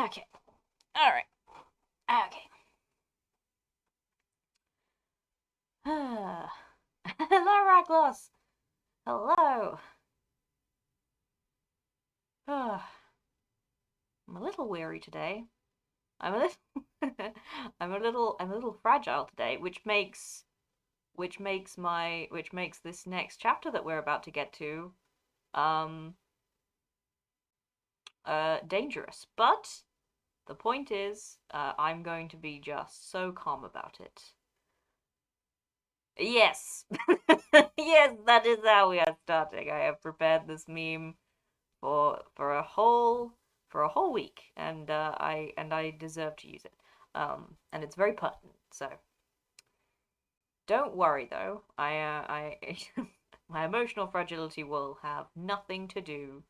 Okay. All right. Okay. Hello, Raglos. Hello. I'm a little weary today. I'm a little I'm a little fragile today, which makes this next chapter that we're about to get to um dangerous. But the point is, I'm going to be just so calm about it. Yes. Yes, that is how we are starting. I have prepared this meme for a whole week, and I deserve to use it. And it's very pertinent. So don't worry though. I my emotional fragility will have nothing to do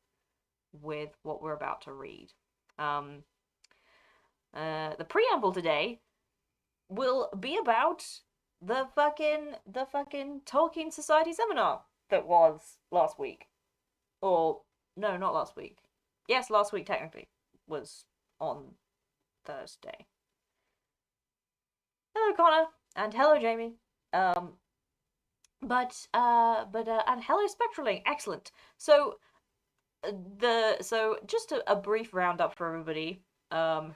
with what we're about to read. Um, the preamble today will be about the fucking Tolkien Society seminar that was last week. Or no, not last week. Yes, last week technically was on Thursday. Hello, Connor, and hello, Jamie. Um, and hello, Spectraling. Excellent. So so just a brief roundup for everybody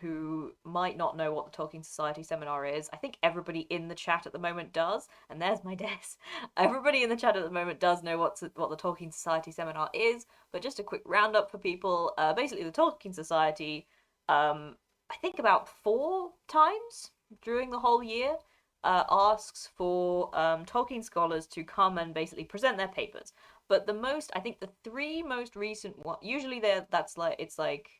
who might not know what the Talking Society seminar is. I think everybody in the chat at the moment does, and there's my desk. Everybody in the chat at the moment does know what the Talking Society seminar is, but just a quick roundup for people. Basically, the Talking Society, I think about 4 times during the whole year, asks for Tolkien scholars to come and basically present their papers. But I think the three most recent one, usually it's like,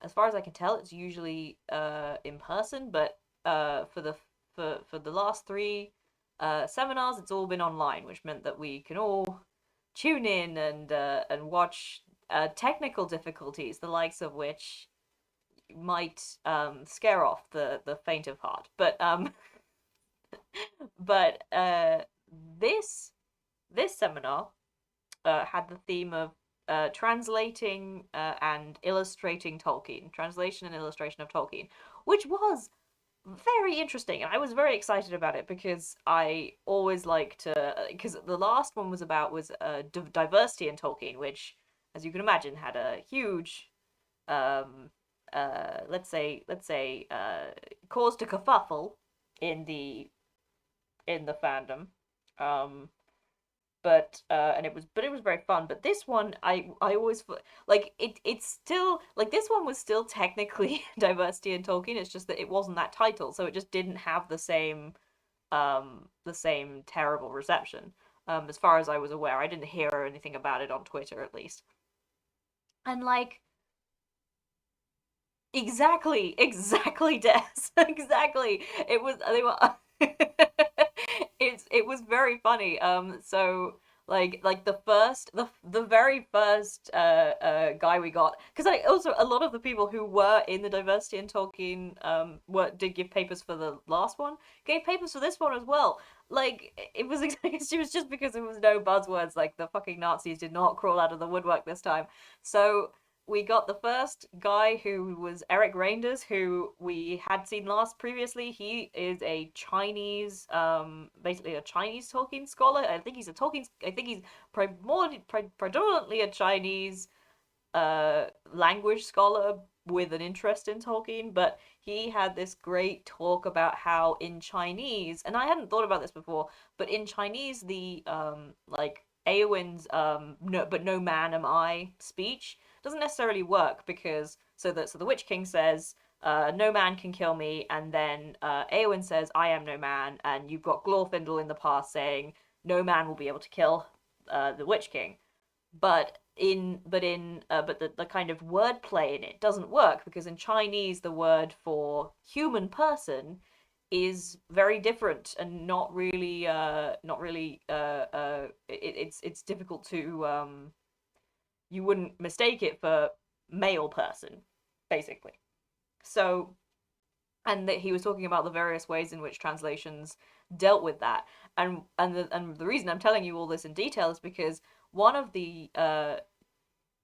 as far as I can tell, it's usually in person. But for the last three seminars, it's all been online, which meant that we can all tune in and watch technical difficulties, the likes of which might scare off the faint of heart. But this this seminar had the theme of translating and illustrating Tolkien, translation and illustration of Tolkien, which was very interesting, and I was very excited about it because I always like to. Because the last one was diversity in Tolkien, which, as you can imagine, had a huge, um, let's say, caused a kerfuffle in the fandom. Um, but it was very fun. But this one, I always like it. It's still like this one was still technically diversity in Tolkien. It's just that it wasn't that title, so it just didn't have the same terrible reception. As far as I was aware, I didn't hear anything about it on Twitter at least. And like exactly, Des, exactly. It was they were. It was very funny. So like the very first guy we got, because I also, a lot of the people who were in the diversity in Tolkien did give papers for the last one, gave papers for this one as well. Like it was it was just because there was no buzzwords, like the fucking Nazis did not crawl out of the woodwork this time. So we got the first guy, who was Eric Reinders, who we had seen last previously. He is a Chinese, basically a Chinese Tolkien scholar. I think he's predominantly a Chinese language scholar with an interest in Tolkien, but he had this great talk about how in Chinese, and I hadn't thought about this before, but in Chinese the like Eowyn's no man am I speech doesn't necessarily work, because so the Witch King says no man can kill me, and then Eowyn says I am no man, and you've got Glorfindel in the past saying no man will be able to kill the Witch King. But the kind of wordplay in it doesn't work, because in Chinese the word for human person is very different, and it's difficult to you wouldn't mistake it for male person, basically. So, and that he was talking about the various ways in which translations dealt with that. And the reason I'm telling you all this in detail is because one of the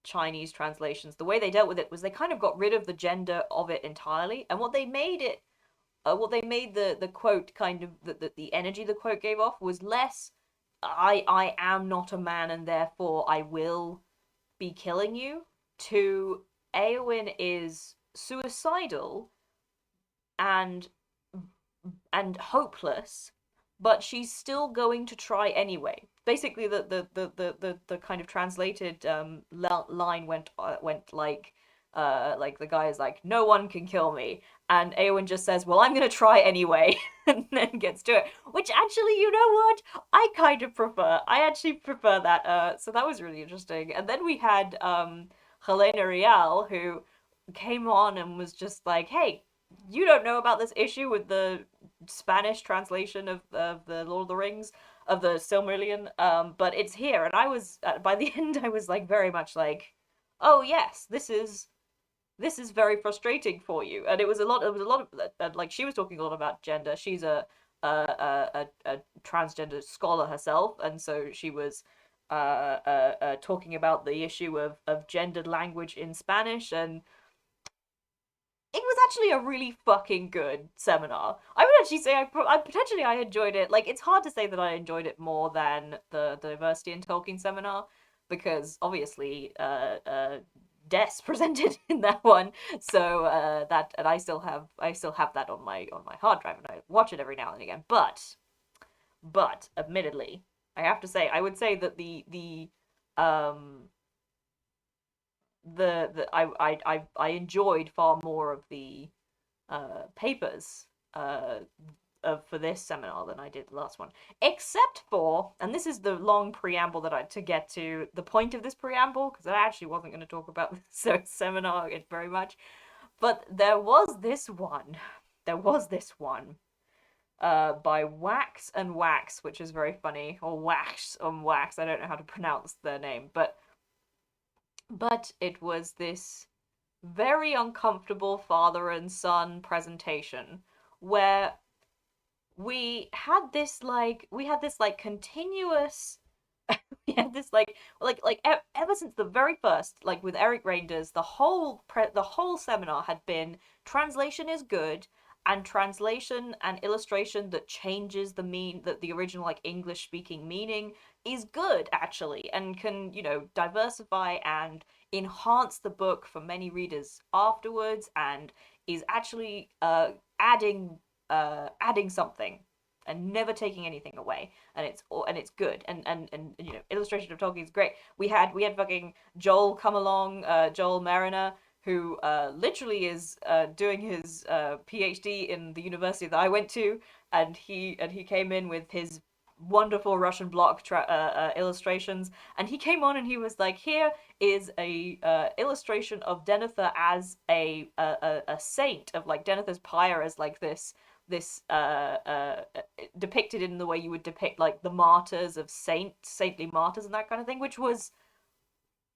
Chinese translations, the way they dealt with it was they kind of got rid of the gender of it entirely, and what they made the quote kind of the energy the quote gave off was less I am not a man and therefore I will be killing you, to Eowyn is suicidal and hopeless, but she's still going to try anyway. Basically, the kind of translated line went like the guy is like, no one can kill me, and Eowyn just says, well, I'm gonna try anyway, and then gets to it. Which actually, you know what? I kind of prefer. I actually prefer that. So that was really interesting. And then we had Helena Real, who came on and was just like, hey, you don't know about this issue with the Spanish translation of the Lord of the Rings, of the Silmarillion, but it's here. And I was by the end, I was like very much like, oh yes, this is very frustrating for you. And it was a lot. It was a lot of like she was talking a lot about gender. She's a transgender scholar herself, and so she was talking about the issue of gendered language in Spanish, and it was actually a really fucking good seminar. I would actually say I potentially I enjoyed it. Like, it's hard to say that I enjoyed it more than the diversity in Tolkien seminar, because obviously Des presented in that one. So that, and I still have that on my hard drive, and I watch it every now and again. But admittedly, I have to say I would say that um I enjoyed far more of the papers for this seminar than I did the last one, except for, and this is the long preamble that I to get to the point of this preamble, because I actually wasn't going to talk about the seminar very much, but there was this one by Wax and Wax, which is very funny, or Wax on Wax. I don't know how to pronounce their name, but it was this very uncomfortable father and son presentation where we had this like continuous we had this ever since the very first, like with Eric Reinders, the whole seminar had been translation is good, and translation and illustration that changes the original like English speaking meaning is good actually, and can, diversify and enhance the book for many readers afterwards, and is actually adding something and never taking anything away, and it's good, and illustration of Tolkien is great. We had fucking Joel come along, Joel Mariner, who literally is doing his PhD in the university that I went to, and he came in with his wonderful Russian block illustrations, and he came on and he was like, here is a illustration of Denethor as a saint, of like Denethor's pyre as like this depicted in the way you would depict like the martyrs of saintly martyrs and that kind of thing, which was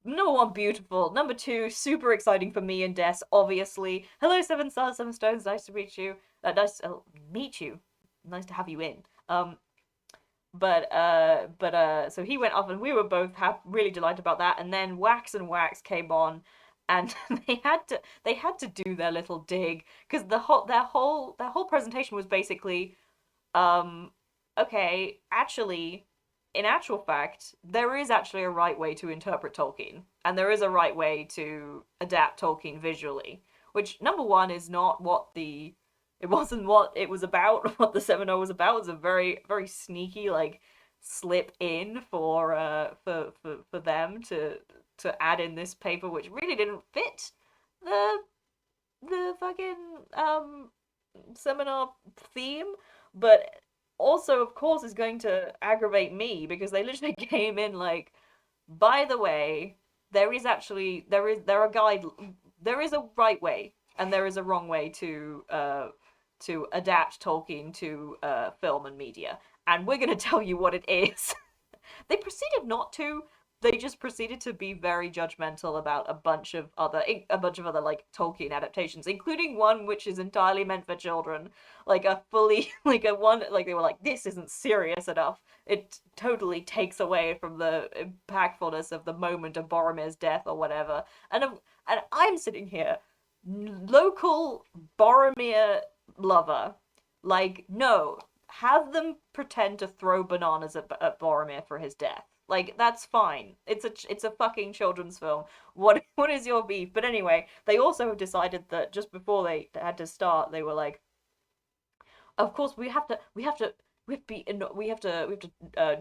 number one, beautiful. Number two, super exciting for me and Des, obviously. Hello, Seven Stars, Seven Stones. Nice to meet you. Nice to meet you. Nice to have you in. So he went off, and we were both really delighted about that. And then Wax and Wax came on, and they had to do their little dig, because their whole presentation was basically, um, okay, actually, in actual fact, there is actually a right way to interpret Tolkien, and there is a right way to adapt Tolkien visually, which, number one, is not it wasn't what it was about, what the seminar was about. It was a very, very sneaky, like, slip in for them to add in this paper, which really didn't fit the fucking seminar theme, but also, of course, is going to aggravate me, because they literally came in like, by the way, there is a right way and there is a wrong way to adapt Tolkien to film and media, and we're going to tell you what it is. They proceeded not to. they just proceeded to be very judgmental about a bunch of other like Tolkien adaptations, including one which is entirely meant for children, like a fully like a one like they were like this isn't serious enough. It totally takes away from the impactfulness of the moment of Boromir's death or whatever. And I'm sitting here, local Boromir lover, like no, have them pretend to throw bananas at Boromir for his death. Like that's fine. It's a fucking children's film. What is your beef? But anyway, they also decided that just before they had to start, they were like, of course we have to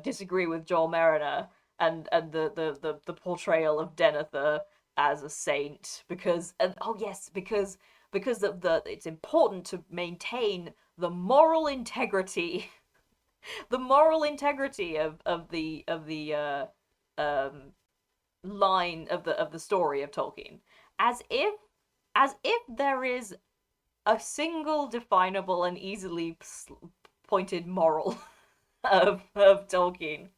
disagree with Joel Mariner and the portrayal of Denethor as a saint because and oh yes because of the it's important to maintain the moral integrity the moral integrity of the um line of the story of Tolkien as if as if there is a single definable and easily pointed moral of Tolkien.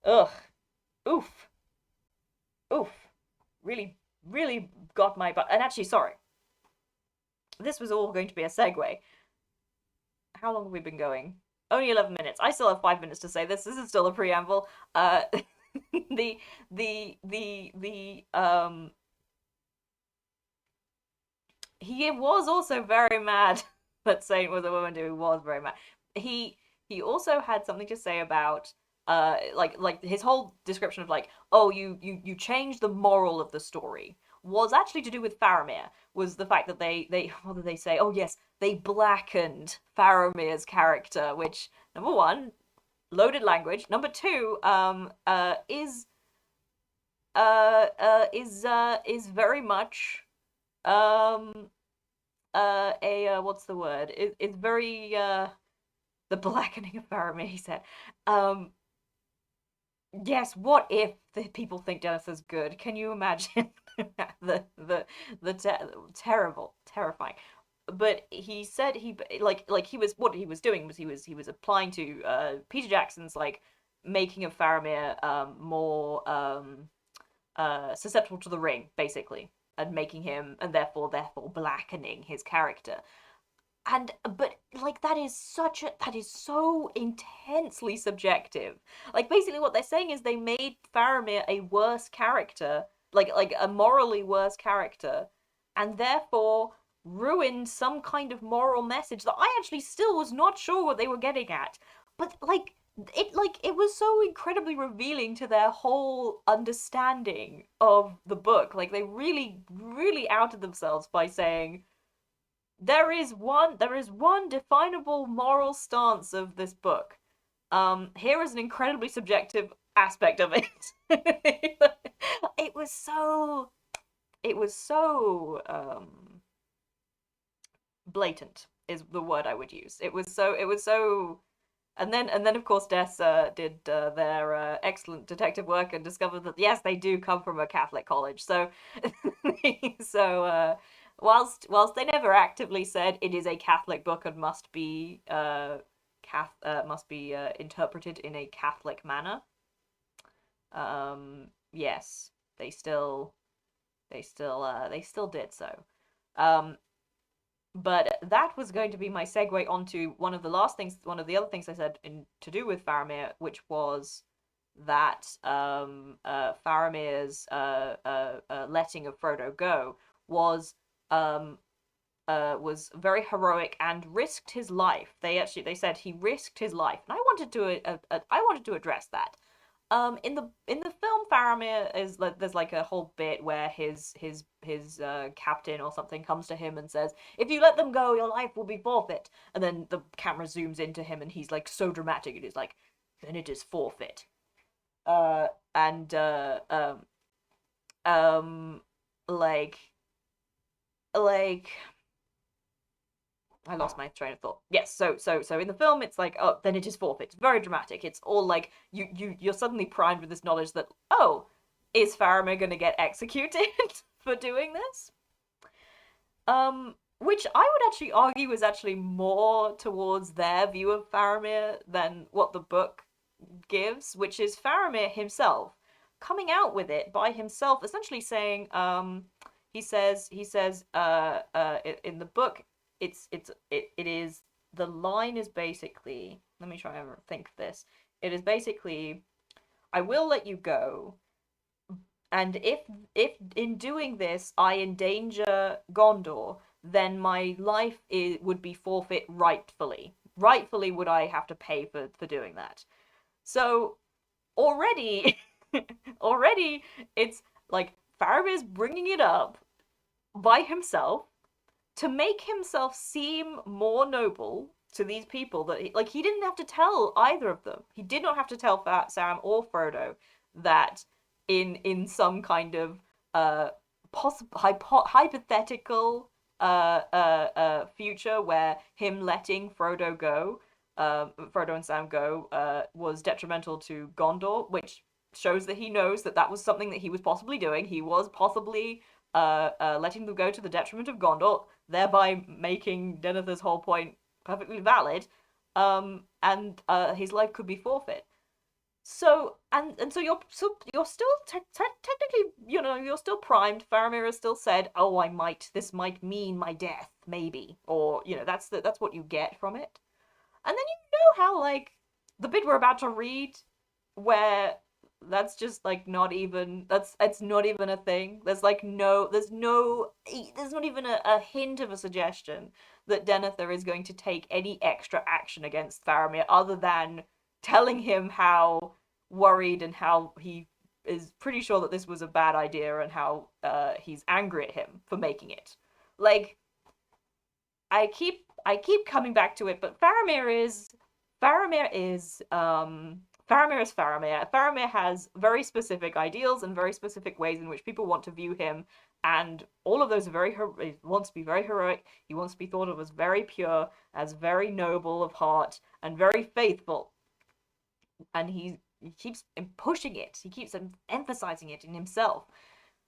Ugh. Oof. Oof. Really, really got my butt. And actually, sorry. This was all going to be a segue. How long have we been going? Only 11 minutes. I still have 5 minutes to say this. This is still a preamble. The he was also very mad that Saint was a woman who was very mad. He he also had something to say about like his whole description of like oh you changed the moral of the story was actually to do with Faramir was the fact that they what did they say oh yes they blackened Faramir's character which number one loaded language number two is very much um a what's the word? It's very the blackening of Faramir, he said. Um yes, what if the people think Dennis is good? Can you imagine the terrible, terrifying. But he said like he was what he was doing was he was applying to Peter Jackson's like making of Faramir more susceptible to the ring, basically, and making him and therefore blackening his character. And but like that is so intensely subjective. Like basically what they're saying is they made Faramir a worse character, like a morally worse character, and therefore ruined some kind of moral message that I actually still was not sure what they were getting at. But like it was so incredibly revealing to their whole understanding of the book. Like they really outed themselves by saying there is one definable moral stance of this book. Here is an incredibly subjective aspect of it. It was so it was so blatant is the word I would use. It was so and then of course Des did their excellent detective work and discovered that yes they do come from a Catholic college. So so whilst they never actively said it is a Catholic book and must be interpreted in a Catholic manner, yes, they still did so. Um, but that was going to be my segue onto one of the other things I said to do with Faramir, which was that Faramir's letting of Frodo go um, was very heroic and risked his life. They said he risked his life, and I wanted to address that. In the film, Faramir is like there's like a whole bit where his captain or something comes to him and says, "If you let them go, your life will be forfeit." And then the camera zooms into him, and he's like so dramatic. It is like, "Then it is forfeit." And um, like like I lost my train of thought. Yes, so in the film it's like, oh, then it is forfeit. It's very dramatic. It's all like you're suddenly primed with this knowledge that, oh, is Faramir gonna get executed for doing this? Which I would actually argue is actually more towards their view of Faramir than what the book gives, which is Faramir himself coming out with it by himself, essentially saying, in the book, it is, the line is basically, let me try and think of this. It is basically, I will let you go, and if in doing this I endanger Gondor, then my life would be forfeit rightfully. Rightfully would I have to pay for doing that. So already, already, it's like Faramir's bringing it up by himself to make himself seem more noble to these people, that like he didn't have to tell either of them. He did not have to tell Sam or Frodo that in some kind of hypothetical future where him letting Frodo and Sam go, was detrimental to Gondor, which shows that he knows that that was something that he was possibly doing. He was possibly letting them go to the detriment of Gondor, thereby making Denethor's whole point perfectly valid, and his life could be forfeit. So and so you're still technically, you're still primed. Faramir has still said, "Oh, this might mean my death, maybe," or that's what you get from it. And then you know how, like, the bit we're about to read, where that's just like not even that's it's not even a thing. There's not even a hint of a suggestion that Denethor is going to take any extra action against Faramir other than telling him how worried and how he is pretty sure that this was a bad idea, and how he's angry at him for making it. Like, I keep coming back to it, but Faramir is Faramir. Faramir has very specific ideals and very specific ways in which people want to view him, and all of those are he wants to be very heroic. He wants to be thought of as very pure, as very noble of heart, and very faithful. And he keeps pushing it. He keeps emphasizing it in himself.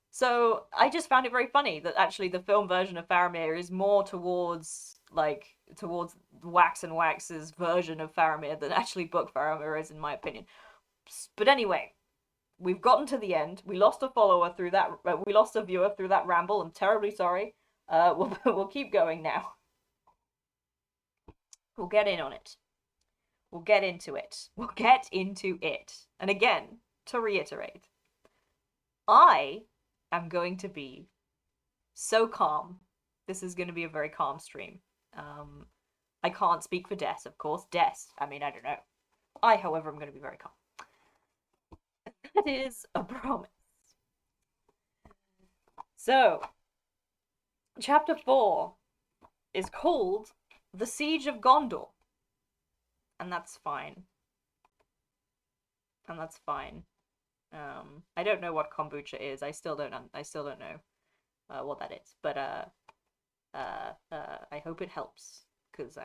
So I just found it very funny that actually the film version of Faramir is more towards Wax and Wax's version of Faramir than actually book Faramir is, in my opinion. But anyway, we've gotten to the end. We lost a follower through that. We lost a viewer through that ramble. I'm terribly sorry. We'll keep going now. We'll get in on it. We'll get into it. We'll get into it. And again, to reiterate, I am going to be so calm. This is going to be a very calm stream. I can't speak for Des, of course. I don't know. I, however, am going to be very calm. That is a promise. So, chapter 4 is called The Siege of Gondor. And that's fine. I don't know what kombucha is. I still don't know what that is. But I hope it helps, because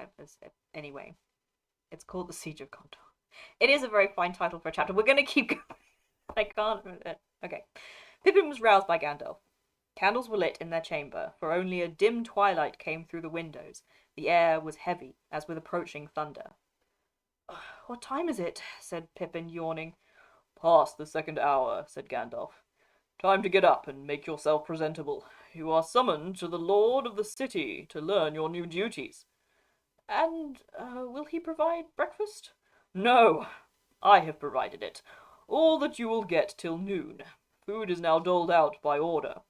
anyway, it's called The Siege of Gondor. It is a very fine title for a chapter. We're gonna keep going. I can't. Okay. Pippin was roused by Gandalf. Candles were lit in their chamber, for only a dim twilight came through the windows. The air was heavy, as with approaching thunder. "What time is it?" said Pippin, yawning. "Past the second hour," said Gandalf. "Time to get up and make yourself presentable. You are summoned to the Lord of the City to learn your new duties." "And will he provide breakfast?" "No, I have provided it. All that you will get till noon. Food is now doled out by order."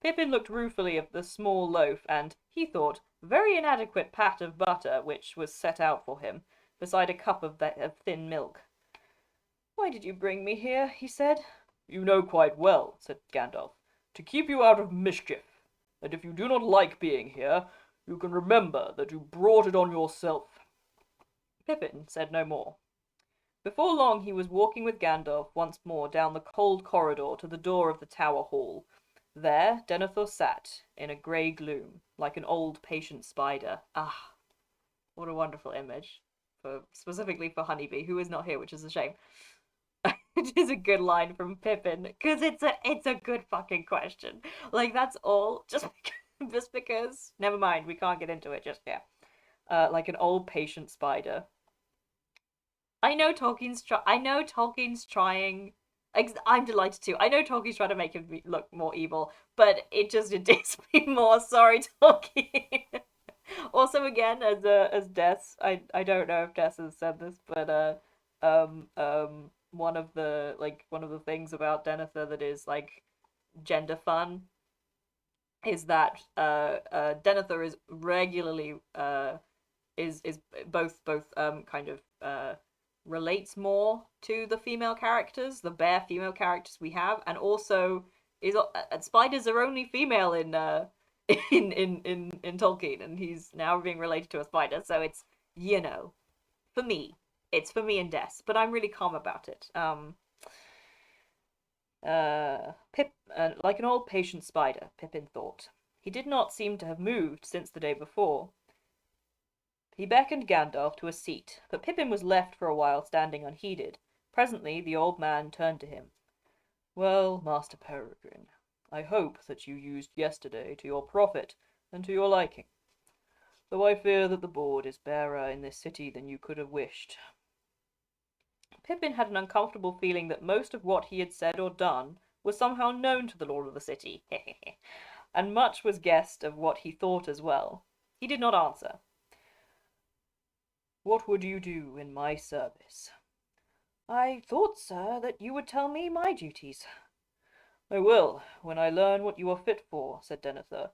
Pippin looked ruefully at the small loaf and, he thought, very inadequate pat of butter which was set out for him, beside a cup of thin milk. "Why did you bring me here?" he said. "You know quite well," said Gandalf, "to keep you out of mischief. And if you do not like being here, you can remember that you brought it on yourself." Pippin said no more. Before long he was walking with Gandalf once more down the cold corridor to the door of the Tower Hall. There Denethor sat, in a grey gloom, like an old patient spider. Ah, what a wonderful image. Specifically for Honeybee, who is not here, which is a shame. It is a good line from Pippin, because it's a good fucking question. Like, that's all. Just because. Never mind, we can't get into it just yet. Like an old patient spider. I know Tolkien's trying I'm delighted too. I know Tolkien's trying to make him look more evil, but it just endears me more. Sorry, Tolkien. Also, again, as Des, I don't know if Des has said this, but one of the things about Denethor that is like gender fun is that Denethor is regularly is both kind of relates more to the female characters, the bare female characters we have, and also is spiders are only female in in Tolkien, and he's now being related to a spider, so it's you know for me, it's for me and Des, but I'm really calm about it. Like an old patient spider, Pippin thought. He did not seem to have moved since the day before. He beckoned Gandalf to a seat, but Pippin was left for a while standing unheeded. Presently the old man turned to him. Well, Master Peregrine, I hope that you used yesterday to your profit and to your liking, though I fear that the board is barer in this city than you could have wished. Pippin had an uncomfortable feeling that most of what he had said or done was somehow known to the lord of the city, and much was guessed of what he thought as well. He did not answer. What would you do in my service? I thought, sir, that you would tell me my duties. I will, when I learn what you are fit for, said Denethor.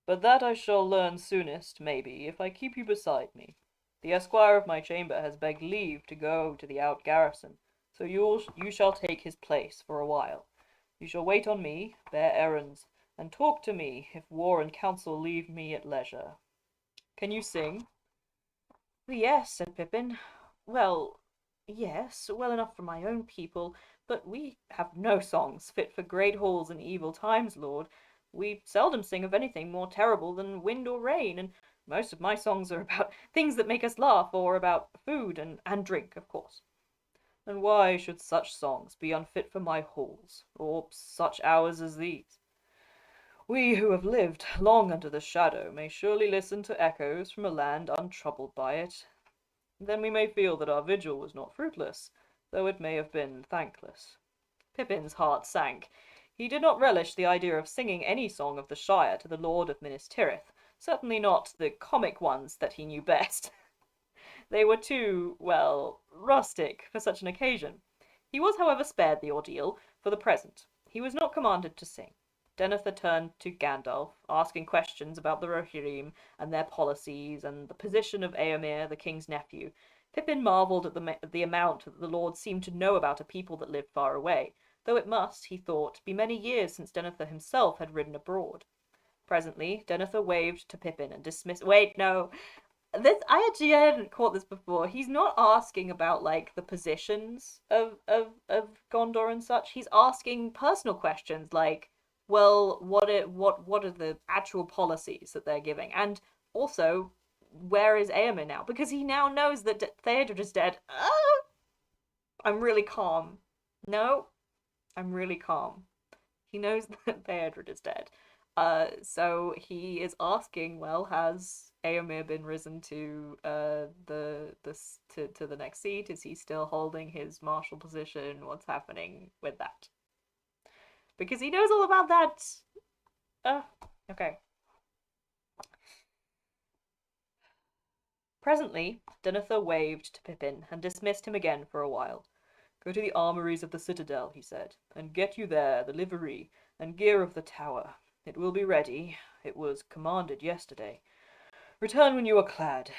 But that I shall learn soonest, maybe, if I keep you beside me. The esquire of my chamber has begged leave to go to the out garrison, so you shall take his place for a while. You shall wait on me, bear errands, and talk to me if war and counsel leave me at leisure. Can you sing? Yes, said Pippin. Well, yes, well enough for my own people, but we have no songs fit for great halls and evil times, lord. We seldom sing of anything more terrible than wind or rain, and most of my songs are about things that make us laugh, or about food and drink, of course. And why should such songs be unfit for my halls, or such hours as these? We who have lived long under the shadow may surely listen to echoes from a land untroubled by it. Then we may feel that our vigil was not fruitless, though it may have been thankless. Pippin's heart sank. He did not relish the idea of singing any song of the Shire to the Lord of Minas Tirith, certainly not the comic ones that he knew best. They were too, well, rustic for such an occasion. He was, however, spared the ordeal, for the present. He was not commanded to sing. Denethor turned to Gandalf, asking questions about the Rohirrim and their policies, and the position of Eomer, the king's nephew. Pippin marvelled at the amount that the lord seemed to know about a people that lived far away, though it must, he thought, be many years since Denethor himself had ridden abroad. Presently, Denethor waved to Pippin and dismissed— Wait, no! I hadn't caught this before. He's not asking about like the positions of Gondor and such. He's asking personal questions like, well, what are the actual policies that they're giving, and also where is Eomer now? Because he now knows that Theodred is dead. I'm really calm. No, I'm really calm. He knows that Theodred is dead. So he is asking, well, has Eomer been risen to to the next seat? Is he still holding his martial position? What's happening with that? Because he knows all about that. Okay. Presently, Denethor waved to Pippin and dismissed him again for a while. Go to the armories of the citadel, he said, and get you there the livery and gear of the tower. It will be ready. It was commanded yesterday. Return when you are clad.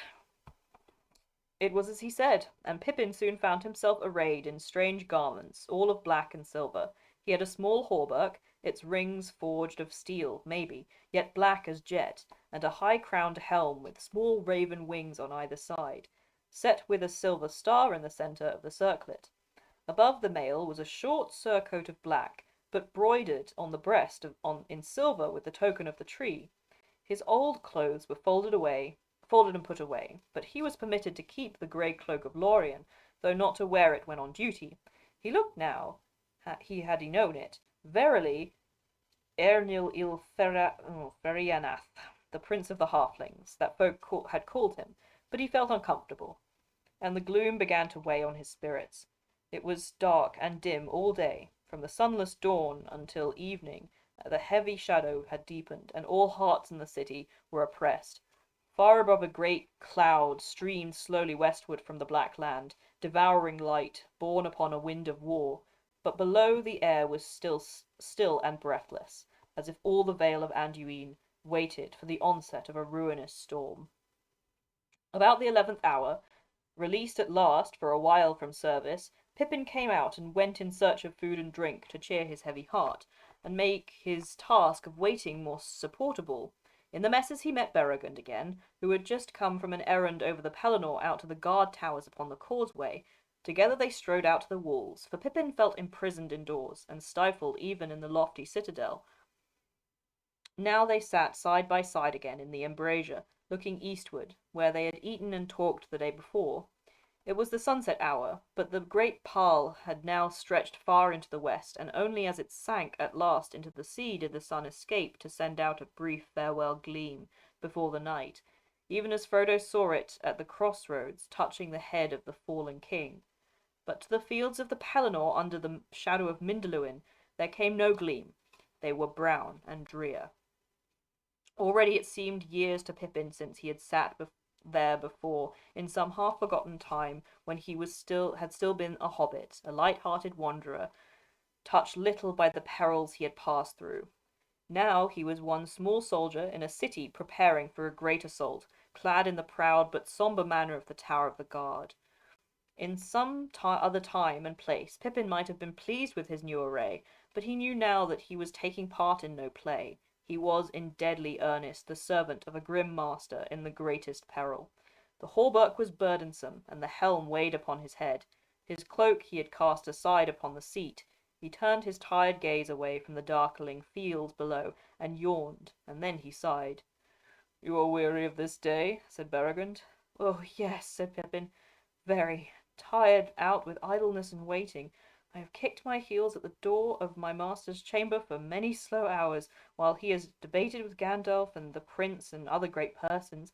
It was as he said, and Pippin soon found himself arrayed in strange garments, all of black and silver. He had a small hauberk, its rings forged of steel, maybe, yet black as jet, and a high-crowned helm with small raven wings on either side, set with a silver star in the centre of the circlet. Above the mail was a short surcoat of black, but broidered on the breast in silver with the token of the tree. His old clothes were folded and put away, but he was permitted to keep the grey cloak of Lorien, though not to wear it when on duty. He looked now, had he known it, verily Ernil il Ferianath, the prince of the halflings, that folk had called him, but he felt uncomfortable, and the gloom began to weigh on his spirits. It was dark and dim all day, from the sunless dawn until evening. The heavy shadow had deepened, and all hearts in the city were oppressed. Far above a great cloud streamed slowly westward from the black land, devouring light, borne upon a wind of war. But below the air was still and breathless, as if all the vale of Anduin waited for the onset of a ruinous storm. About the 11th hour, released at last for a while from service, Pippin came out and went in search of food and drink to cheer his heavy heart, and make his task of waiting more supportable. In the messes he met Berrogund again, who had just come from an errand over the Pelennor out to the guard towers upon the causeway. Together they strode out to the walls, for Pippin felt imprisoned indoors, and stifled even in the lofty citadel. Now they sat side by side again in the embrasure, looking eastward, where they had eaten and talked the day before. It was the sunset hour, but the great pall had now stretched far into the west, and only as it sank at last into the sea did the sun escape to send out a brief farewell gleam before the night, even as Frodo saw it at the crossroads, touching the head of the fallen king. But to the fields of the Pelennor under the shadow of Mindalluin there came no gleam. They were brown and drear. Already it seemed years to Pippin since he had sat there before, in some half-forgotten time when he had still been a hobbit, a light-hearted wanderer, touched little by the perils he had passed through. Now he was one small soldier in a city preparing for a great assault, clad in the proud but sombre manner of the Tower of the Guard. In some other time and place Pippin might have been pleased with his new array, but he knew now that he was taking part in no play. He was in deadly earnest the servant of a grim master in the greatest peril. The hauberk was burdensome, and the helm weighed upon his head. His cloak he had cast aside upon the seat. He turned his tired gaze away from the darkling fields below, and yawned, and then he sighed. "You are weary of this day?" said Berrogund. "Oh, yes," said Pippin, "very. Tired out with idleness and waiting. I have kicked my heels at the door of my master's chamber for many slow hours, while he has debated with Gandalf and the prince and other great persons,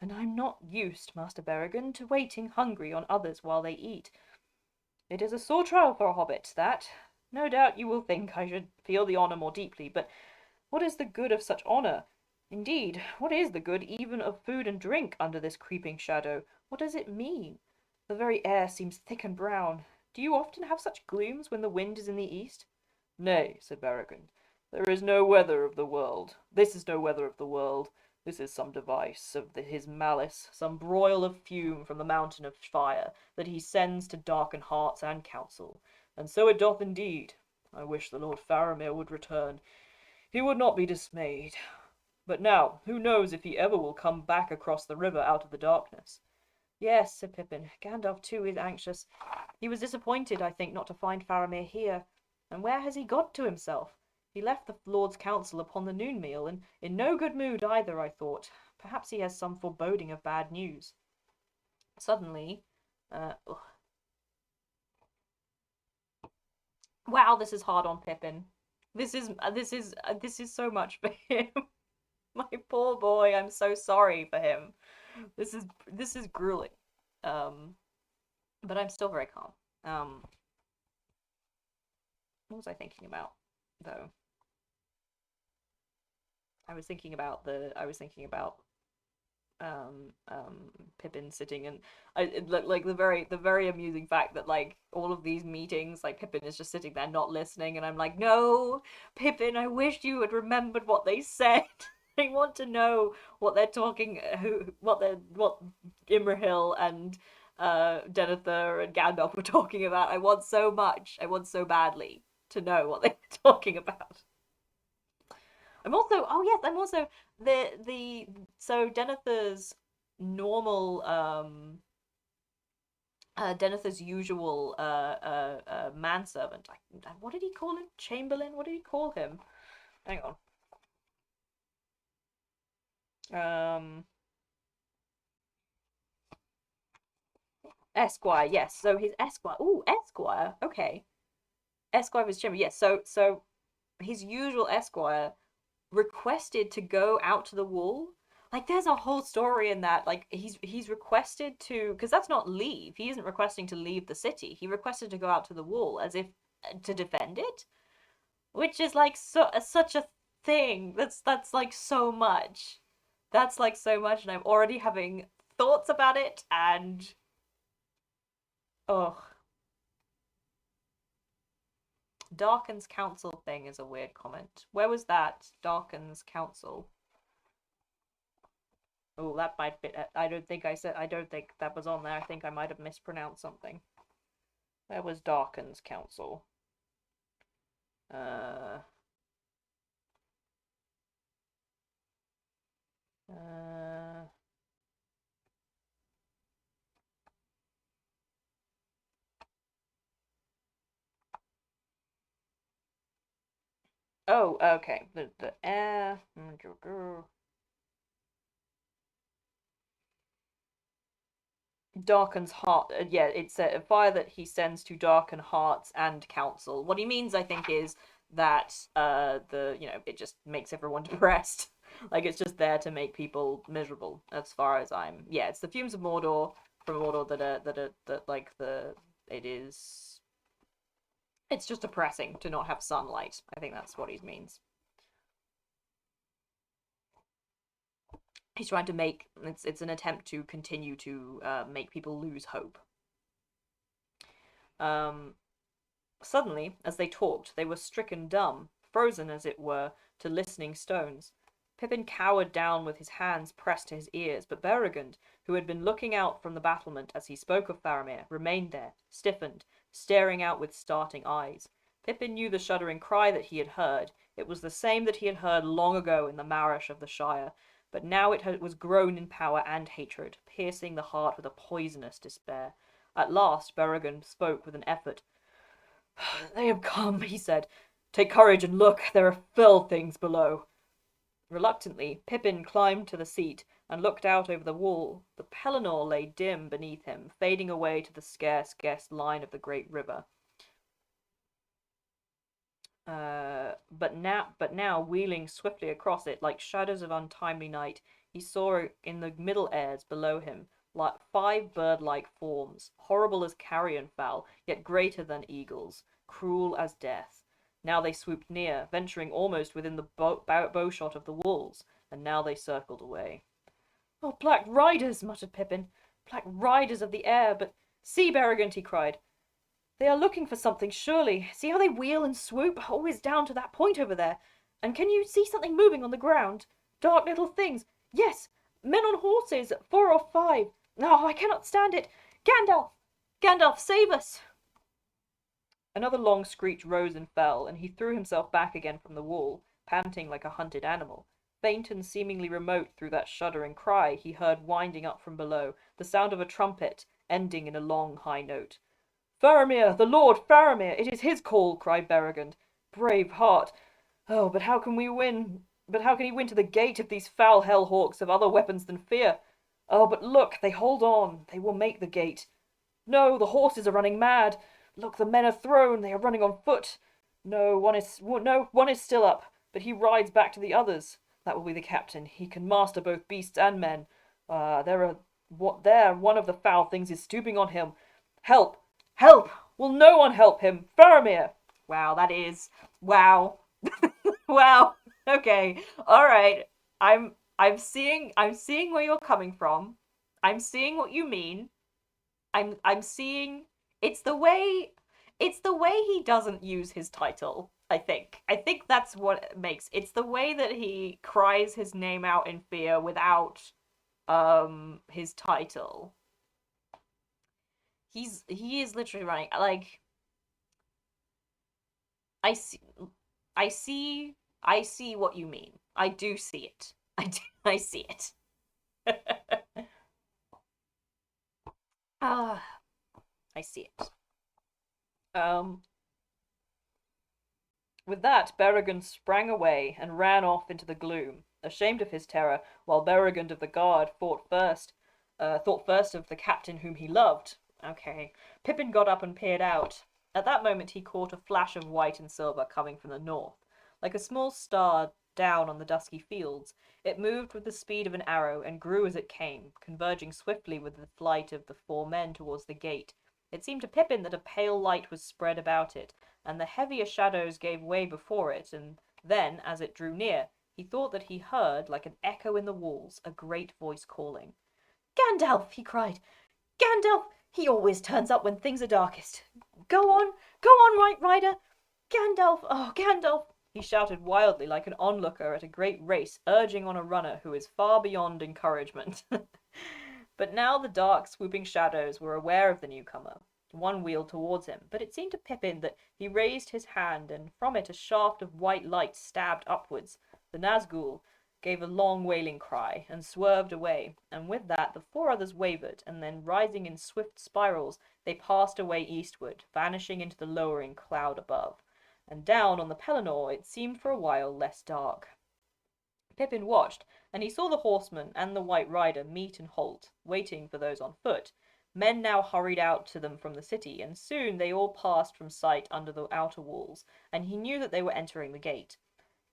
and I'm not used, Master Berrigan, to waiting hungry on others while they eat. It is a sore trial for a hobbit, that. No doubt you will think I should feel the honour more deeply, but what is the good of such honour? Indeed, what is the good even of food and drink under this creeping shadow? What does it mean? The very air seems thick and brown. Do you often have such glooms when the wind is in the east?" "Nay," said Berrigan, "there is no weather of the world. This is no weather of the world. This is some device of his malice, some broil of fume from the mountain of fire, that he sends to darken hearts and counsel. And so it doth indeed. I wish the Lord Faramir would return. He would not be dismayed. But now, who knows if he ever will come back across the river out of the darkness?" "Yes," said Pippin, "Gandalf too is anxious. He was disappointed, I think, not to find Faramir here. And where has he got to himself? He left the Lord's Council upon the noon meal, and in no good mood either, I thought. Perhaps he has some foreboding of bad news." Suddenly, ugh. Wow, this is hard on Pippin. This is so much for him. My poor boy, I'm so sorry for him. This is grueling. Um, but I'm still very calm. What was I thinking about though? I was thinking about Pippin sitting, and like the very amusing fact that like all of these meetings, like Pippin is just sitting there not listening, and I'm like, no, Pippin, I wish you had remembered what they said. I want to know what they're talking, what Imrahil and Denethor and Gandalf were talking about. I want so badly to know what they were talking about. I'm also the so Denethor's normal Denethor's usual manservant. What did he call him? Chamberlain? What did he call him? Hang on. Um Esquire, yes. So his Esquire. Ooh, Esquire. Okay. Esquire of his chamber. Yes. So his usual Esquire requested to go out to the wall, like there's a whole story in that. Like he's requested to, because that's not leave. He isn't requesting to leave the city. He requested to go out to the wall as if to defend it, which is like such a thing. That's like so much. That's like so much, and I'm already having thoughts about it. And oh, Darken's council thing is a weird comment. Where was that? Darken's council. Oh, that might be. I don't think I said. I don't think that was on there. I think I might have mispronounced something. Where was Darken's council? Uh. Uh. Oh, okay. The air. Darken's heart. Yeah, it's a fire that he sends to darken hearts and counsel. What he means, I think, is that it just makes everyone depressed. Like it's just there to make people miserable. As far as I'm, yeah, it's the fumes of Mordor from Mordor that like the it is. It's just depressing to not have sunlight. I think that's what he means. He's trying to make it's an attempt to continue to make people lose hope. Um, Suddenly, as they talked, they were stricken dumb, frozen, as it were, to listening stones. Pippin cowered down with his hands pressed to his ears, but Beregond, who had been looking out from the battlement as he spoke of Faramir, remained there, stiffened, staring out with starting eyes. Pippin knew the shuddering cry that he had heard. It was the same that he had heard long ago in the marsh of the Shire, but now it was grown in power and hatred, piercing the heart with a poisonous despair. At last Beregond spoke with an effort. "They have come," he said. "Take courage and look. There are fell things below." Reluctantly, Pippin climbed to the seat and looked out over the wall. The Pelennor lay dim beneath him, fading away to the scarce guessed line of the great river. But now, wheeling swiftly across it like shadows of untimely night, he saw in the middle airs below him like 5 bird-like forms, horrible as carrion fowl, yet greater than eagles, cruel as death. Now they swooped near, venturing almost within the bowshot of the walls, and now they circled away. "Oh, black riders!" muttered Pippin. "Black riders of the air! But see, Beregond!" he cried. "They are looking for something, surely. See how they wheel and swoop, always down to that point over there. And can you see something moving on the ground? Dark little things. Yes, men on horses, 4 or 5. Oh, I cannot stand it. Gandalf! Gandalf, save us!" Another long screech rose and fell, and he threw himself back again from the wall, panting like a hunted animal. Faint and seemingly remote through that shuddering cry, he heard winding up from below the sound of a trumpet, ending in a long high note. "Faramir! The Lord Faramir! It is his call!" cried Beregond. "Brave heart! Oh, but how can we win? But how can he win to the gate if these foul hell hawks have other weapons than fear? Oh, but look, they hold on. They will make the gate. No, the horses are running mad. Look, the men are thrown. They are running on foot. No, one is still up, but he rides back to the others. That will be the captain. He can master both beasts and men. One of the foul things is stooping on him. Help! Help! Will no one help him? Faramir!" Wow, that is wow. Wow. Okay. All right. I'm seeing where you're coming from. I'm seeing what you mean. I'm seeing it's the way it's the way he doesn't use his title, I think. I think that's what makes it's the way that he cries his name out in fear without his title. He is literally running like I see I see I see what you mean. I do see it. I see it. Ah, I see it. Um With that, Beregond sprang away and ran off into the gloom, ashamed of his terror, while Beregond of the guard thought first of the captain whom he loved. Okay. Pippin got up and peered out. At that moment he caught a flash of white and silver coming from the north. Like a small star down on the dusky fields. It moved with the speed of an arrow and grew as it came, converging swiftly with the flight of the four men towards the gate. It seemed to Pippin that a pale light was spread about it, and the heavier shadows gave way before it, and then, as it drew near, he thought that he heard, like an echo in the walls, a great voice calling. "Gandalf!" he cried. "Gandalf! He always turns up when things are darkest. Go on, White Rider! Gandalf! Oh, Gandalf!" He shouted wildly like an onlooker at a great race, urging on a runner who is far beyond encouragement. But now the dark, swooping shadows were aware of the newcomer. One wheeled towards him, but it seemed to Pippin that he raised his hand, and from it a shaft of white light stabbed upwards. The Nazgul gave a long wailing cry, and swerved away, and with that the four others wavered, and then, rising in swift spirals, they passed away eastward, vanishing into the lowering cloud above. And down on the Pelennor it seemed for a while less dark. Pippin watched, and he saw the horseman and the White Rider meet and halt, waiting for those on foot. Men now hurried out to them from the city, and soon they all passed from sight under the outer walls, and he knew that they were entering the gate.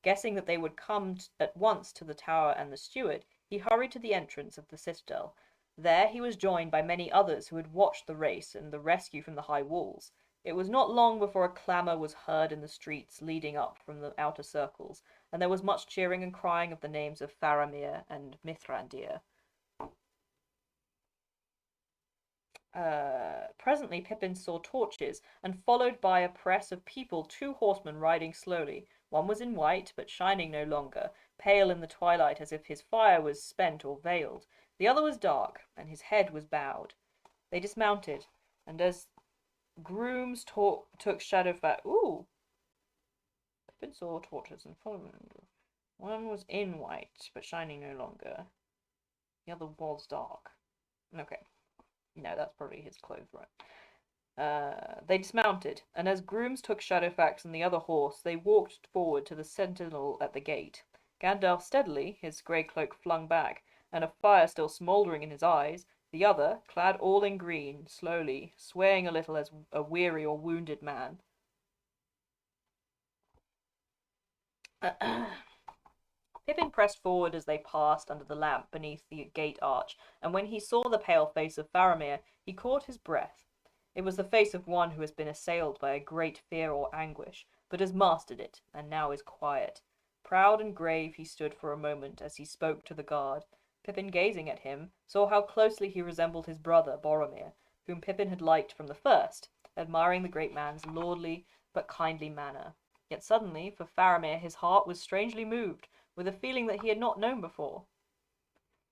Guessing that they would come at once to the tower and the steward, he hurried to the entrance of the citadel. There he was joined by many others who had watched the race and the rescue from the high walls. It was not long before a clamour was heard in the streets leading up from the outer circles, and there was much cheering and crying of the names of Faramir and Mithrandir. Presently Pippin saw torches, and followed by a press of people 2 horsemen riding slowly. One was in white, but shining no longer, pale in the twilight as if his fire was spent or veiled. The other was dark, and his head was bowed. They dismounted, and as grooms took Shadowfax... Ooh! Pippin saw torches and followed them. One was in white, but shining no longer. The other was dark. Okay. No, that's probably his clothes, right? They dismounted, and as grooms took Shadowfax and the other horse, they walked forward to the sentinel at the gate. Gandalf steadily, his grey cloak flung back, and a fire still smouldering in his eyes, the other, clad all in green, slowly, swaying a little as a weary or wounded man. Pippin pressed forward as they passed under the lamp beneath the gate arch, and when he saw the pale face of Faramir, he caught his breath. It was the face of one who has been assailed by a great fear or anguish, but has mastered it, and now is quiet. Proud and grave he stood for a moment as he spoke to the guard. Pippin, gazing at him, saw how closely he resembled his brother Boromir, whom Pippin had liked from the first, admiring the great man's lordly but kindly manner. Yet suddenly, for Faramir, his heart was strangely moved, with a feeling that he had not known before.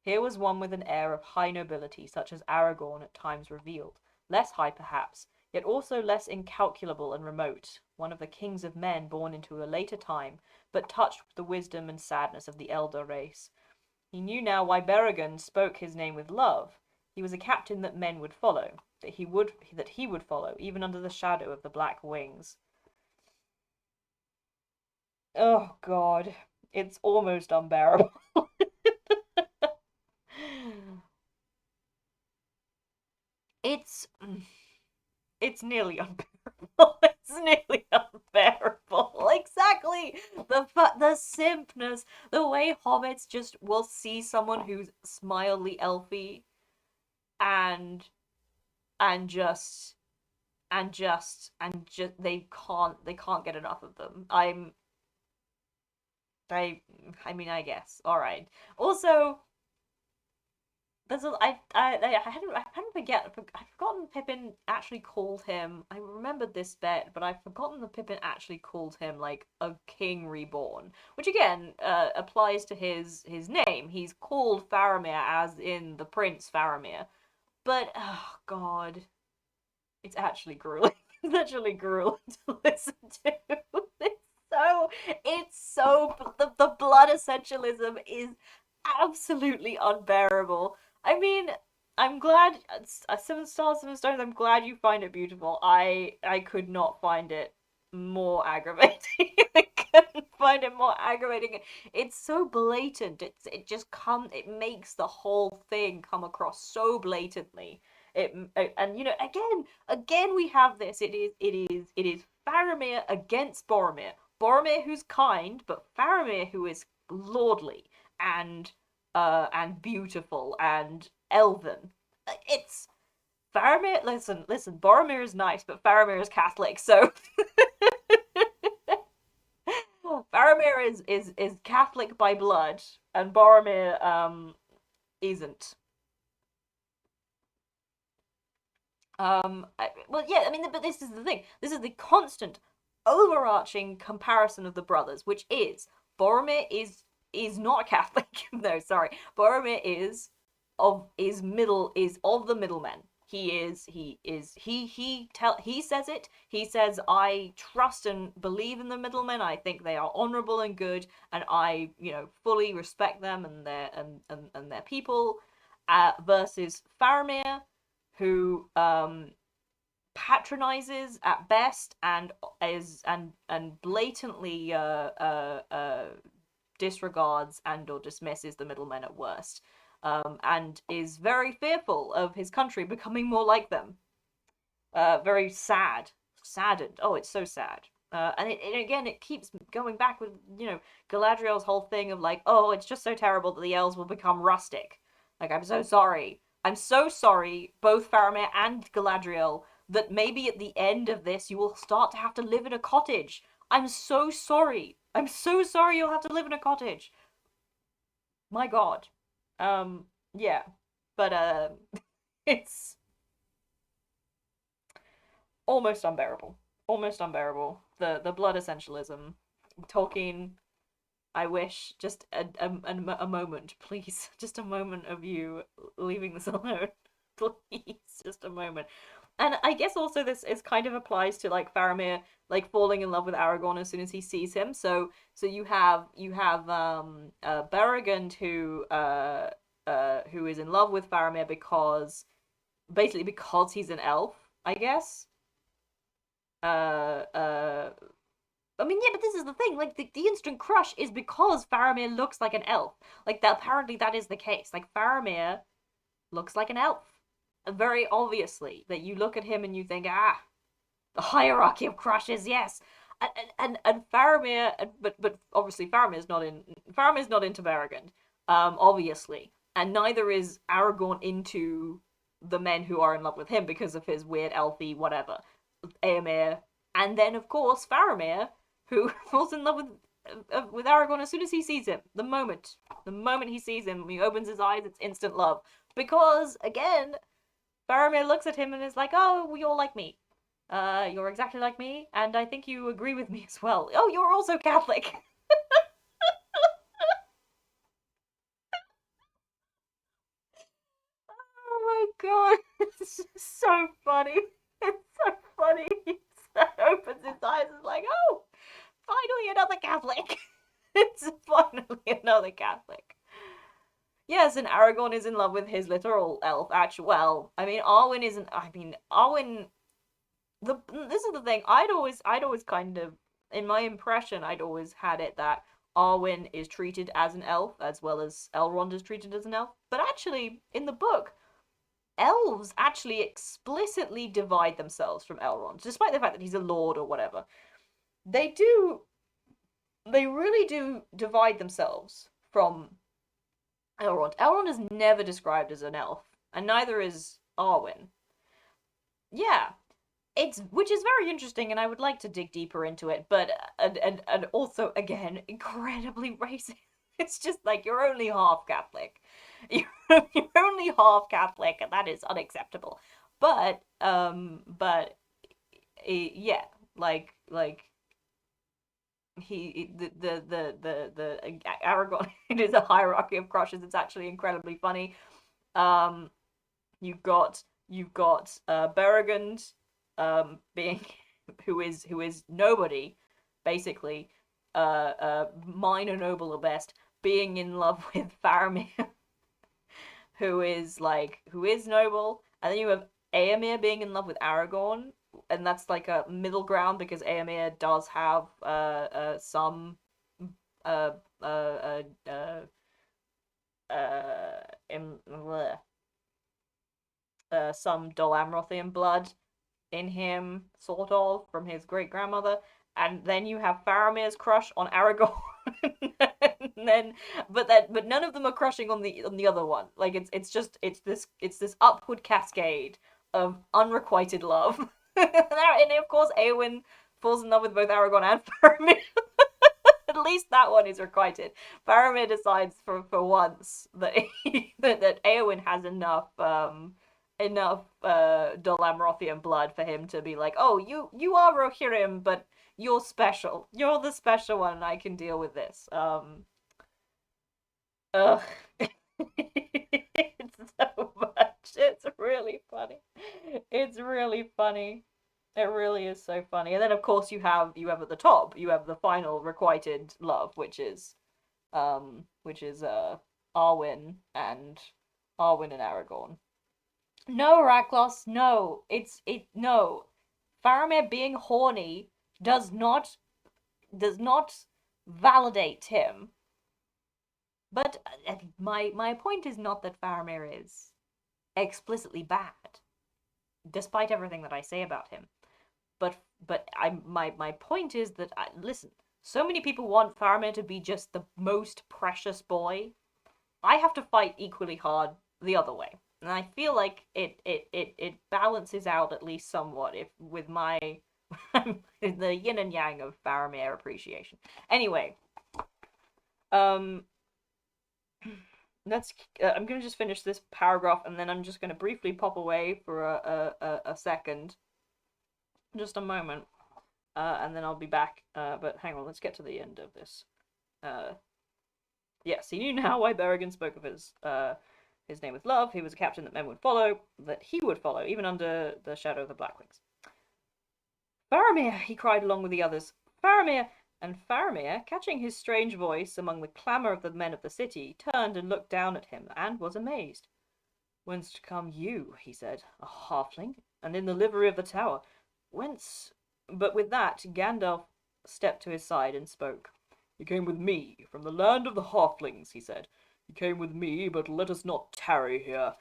Here was one with an air of high nobility, such as Aragorn at times revealed, less high perhaps, yet also less incalculable and remote, one of the kings of men born into a later time, but touched with the wisdom and sadness of the elder race. He knew now why Beregond spoke his name with love. He was a captain that men would follow, that he would follow, even under the shadow of the Black Wings. Oh God, it's almost unbearable. It's it's nearly unbearable. It's nearly unbearable. Exactly. The simpness, the way hobbits just will see someone who's smiley elfy and and just they can't get enough of them. I mean, I guess. All right. Also, there's a I've forgotten Pippin actually called him. I remembered this bit, but I've forgotten that Pippin actually called him like a king reborn, which again applies to his name. He's called Faramir as in the Prince Faramir, but oh God, it's actually grueling. It's actually grueling to listen to. It's so the blood essentialism is absolutely unbearable. I mean, I'm glad 7 stars, 7 stones. I'm glad you find it beautiful. I could not find it more aggravating. I couldn't find it more aggravating. It's so blatant. It makes the whole thing come across so blatantly. And again we have this. It is Faramir against Boromir. Boromir who's kind, but Faramir who is lordly and beautiful and elven. It's Faramir. Listen. Boromir is nice, but Faramir is Catholic, so Faramir is Catholic by blood, and Boromir isn't. Well, yeah, I mean, but this is the thing. This is the constant, overarching comparison of the brothers, which is Boromir is not a Catholic. No, sorry, Boromir is of the middlemen. He says it. He says, I trust and believe in the middlemen. I think they are honorable and good, and I, fully respect them and their people. Versus Faramir, who patronizes at best and is and blatantly disregards and or dismisses the middlemen at worst, and is very fearful of his country becoming more like them. Very saddened. Oh, it's so sad. And again, it keeps going back with Galadriel's whole thing of like, oh, it's just so terrible that the elves will become rustic. Like, I'm so sorry. I'm so sorry, both Faramir and Galadriel, that maybe at the end of this you will start to have to live in a cottage. I'm so sorry. I'm so sorry you'll have to live in a cottage. My God. Yeah. But it's almost unbearable. Almost unbearable. The blood essentialism. Tolkien, I wish just a moment, please. Just a moment of you leaving this alone. Please, just a moment. And I guess also this is kind of applies to like Faramir like falling in love with Aragorn as soon as he sees him. So you have Beregond who is in love with Faramir because basically because he's an elf, I guess. Uh uh I mean, yeah, but this is the thing. Like, the instant crush is because Faramir looks like an elf. Like, that apparently that is the case. Like, Faramir looks like an elf. Very obviously. That you look at him and you think, ah, the hierarchy of crushes, yes. And Faramir, but obviously Faramir's not into Beregond, obviously, and neither is Aragorn into the men who are in love with him because of his weird elfy whatever. Éomer, and then of course Faramir, who falls in love with Aragorn as soon as he sees him. The moment he sees him, he opens his eyes, it's instant love. Because again, Faramir looks at him and is like, "Oh, you're like me. You're exactly like me, and I think you agree with me as well. Oh, you're also Catholic." Oh my god, it's just so funny. It's so funny. He opens his eyes and is like, "Oh, finally another Catholic." It's finally another Catholic. Yes, and Aragorn is in love with his literal elf. Actually, well, I mean, Arwen isn't. I mean, Arwen. This is the thing. I'd always kind of, in my impression, I'd always had it that Arwen is treated as an elf as well as Elrond is treated as an elf. But actually, in the book, elves actually explicitly divide themselves from Elrond, despite the fact that he's a lord or whatever. They do. They really do divide themselves from Elrond. Elrond is never described as an elf, and neither is Arwen. Yeah, it's which is very interesting, and I would like to dig deeper into it. But and also again, incredibly racist. It's just like you're only half Catholic. You're only half Catholic, and that is unacceptable. But yeah, like the Aragorn. It is a hierarchy of crushes. It's actually incredibly funny. Um, you've got Beregond, being who is nobody, basically, minor noble at best, being in love with Faramir, who is noble, and then you have Éomer being in love with Aragorn, and that's like a middle ground because Éomer does have some uh uh uh uh in, some Dol Amrothian blood in him, sort of, from his great grandmother. and then you have Faramir's crush on Aragorn, and then but none of them are crushing on the other one. Like it's this upward cascade of unrequited love, and of course Eowyn falls in love with both Aragorn and Faramir. At least that one is requited. Faramir decides for once that that Eowyn has enough Dol Amrothian blood for him to be like, oh, you are Rohirrim, but you're special. You're the special one, and I can deal with this. Ugh. It's so much. It's really funny. It's really funny. It really is so funny. And then of course you have at the top, you have the final requited love, which is Arwen and Arwen and Aragorn. No, Raklos, no. No. Faramir being horny does not validate him. But my point is not that Faramir is explicitly bad, despite everything that I say about him. But my point is that listen, so many people want Faramir to be just the most precious boy. I have to fight equally hard the other way. And I feel like it balances out at least somewhat if with my the yin and yang of Faramir appreciation. Anyway, um let's I'm gonna just finish this paragraph and then I'm just gonna briefly pop away for a second, just a moment, and then I'll be back. But hang on, let's get to the end of this. Yes, he knew now why Berrigan spoke of his name with love. He was a captain that men would follow, that he would follow, even under the shadow of the Blackwings. Faramir! He cried along with the others. Faramir! And Faramir, catching his strange voice among the clamour of the men of the city, turned and looked down at him, and was amazed. Whence come you? He said. A halfling? And in the livery of the tower? Whence? But with that, Gandalf stepped to his side and spoke. He came with me, from the land of the halflings, he said. He came with me, but let us not tarry here.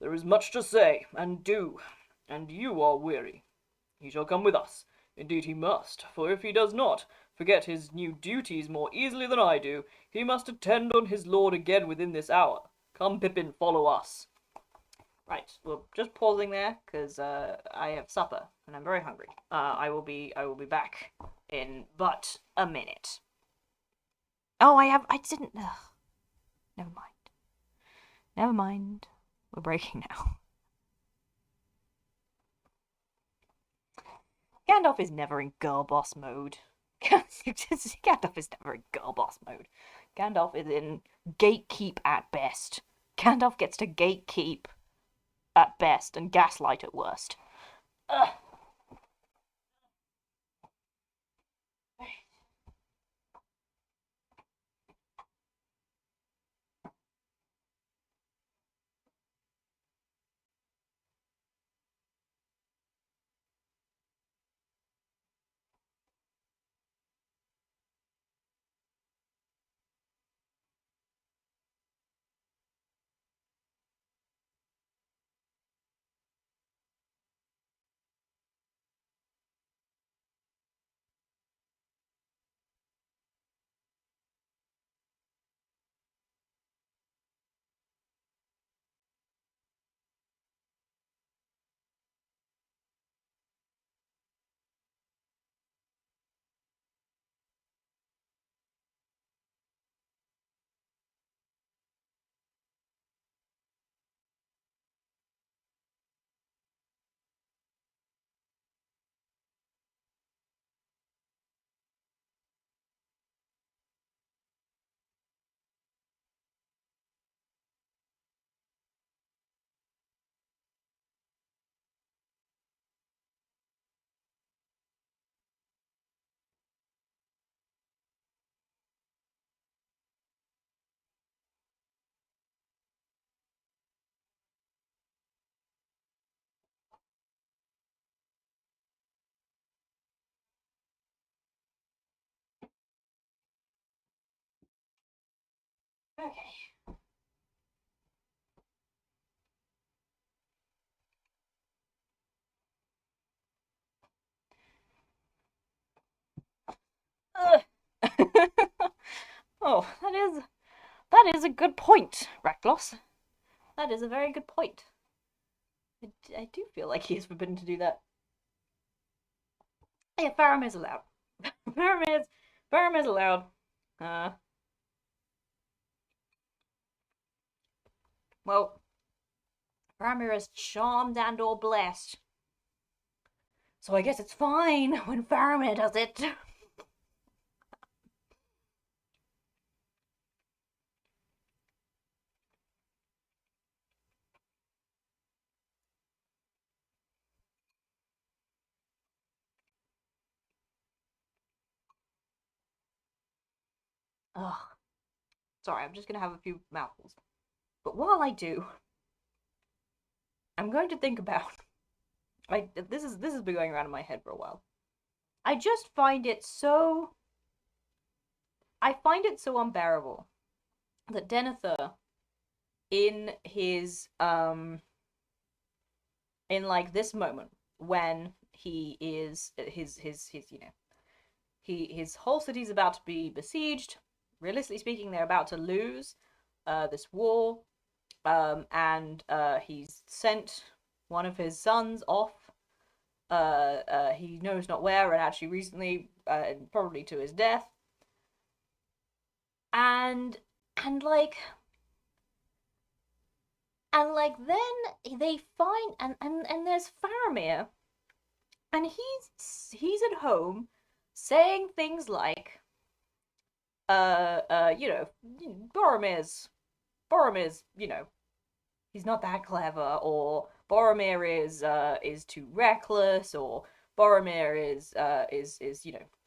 There is much to say, and do, and you are weary. He shall come with us. Indeed he must, for if he does not forget his new duties more easily than I do, he must attend on his lord again within this hour. Come, Pippin, follow us. Right, well, just pausing there because I have supper and I'm very hungry. I will be back in but a minute. Oh, I didn't. Ugh. Never mind. Never mind. We're breaking now. Gandalf is never in girl boss mode. Gandalf is never in girl boss mode. Gandalf is in gatekeep at best. Gandalf gets to gatekeep at best and gaslight at worst. Ugh. Okay. Oh, that is a good point, Raklos. That is a very good point. I do feel like he is forbidden to do that. Yeah, Faramir's allowed. Faramir's Faramir's allowed. Uh, well, Faramir is charmed and or blessed. So I guess it's fine when Faramir does it. Ugh. Sorry, I'm just gonna have a few mouthfuls. But while I do, I'm going to think about. This has been going around in my head for a while. I just find it so. I find it so unbearable that Denethor, in his in like this moment when he is his his whole city's about to be besieged. Realistically speaking, they're about to lose this war, and he's sent one of his sons off. He knows not where, and actually recently, probably to his death. And and like then they find and there's Faramir, and he's at home saying things like, you know, Boromir's, he's not that clever, or Boromir is too reckless, or Boromir is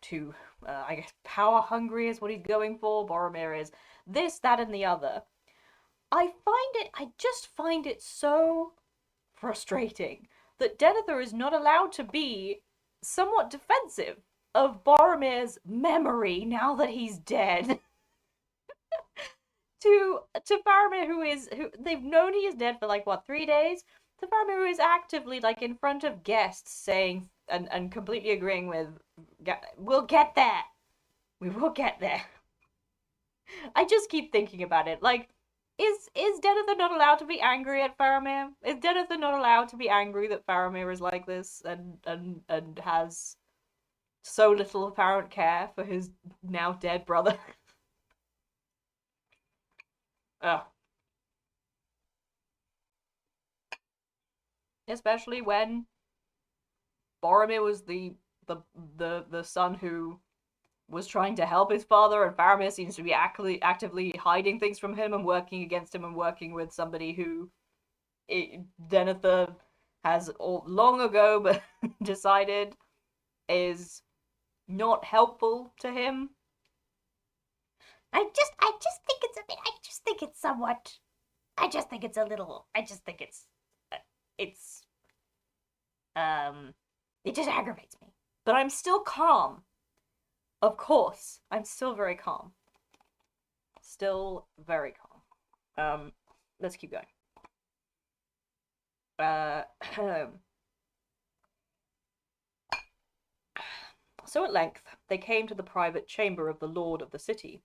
too I guess power hungry is what he's going for. Boromir is this, that, and the other. I just find it so frustrating that Denethor is not allowed to be somewhat defensive of Boromir's memory now that he's dead. To Faramir, who they've known he is dead for like what 3 days. To Faramir, who is actively like in front of guests saying and completely agreeing with, "We'll get there. We will get there." I just keep thinking about it. Like, is Denethor not allowed to be angry at Faramir? Is Denethor not allowed to be angry that Faramir is like this and has so little apparent care for his now dead brother? Ugh. Especially when Boromir was the the son who was trying to help his father, and Faramir seems to be actively hiding things from him and working against him and working with somebody who Denethor has long ago but decided is not helpful to him. I just think it's a bit. I just think it's somewhat. I just think it's a little. I just think it's um. It just aggravates me. But I'm still calm. Of course, I'm still very calm. Still very calm. Let's keep going. Uh, so at length they came to the private chamber of the lord of the city.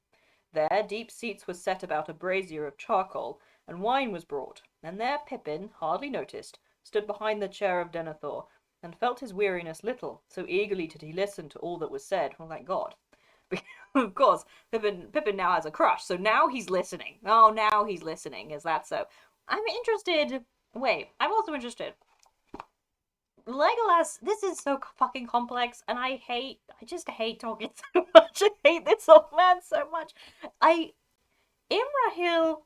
There deep seats were set about a brazier of charcoal, and wine was brought, and there Pippin, hardly noticed, stood behind the chair of Denethor, and felt his weariness little, so eagerly did he listen to all that was said. Well, thank God. Of course, Pippin now has a crush, so now he's listening. Oh, now he's listening. Is that so? I'm interested. Wait, I'm also interested. Legolas, this is so fucking complex, and I just hate talking so much. I hate this old man so much. I, Imrahil.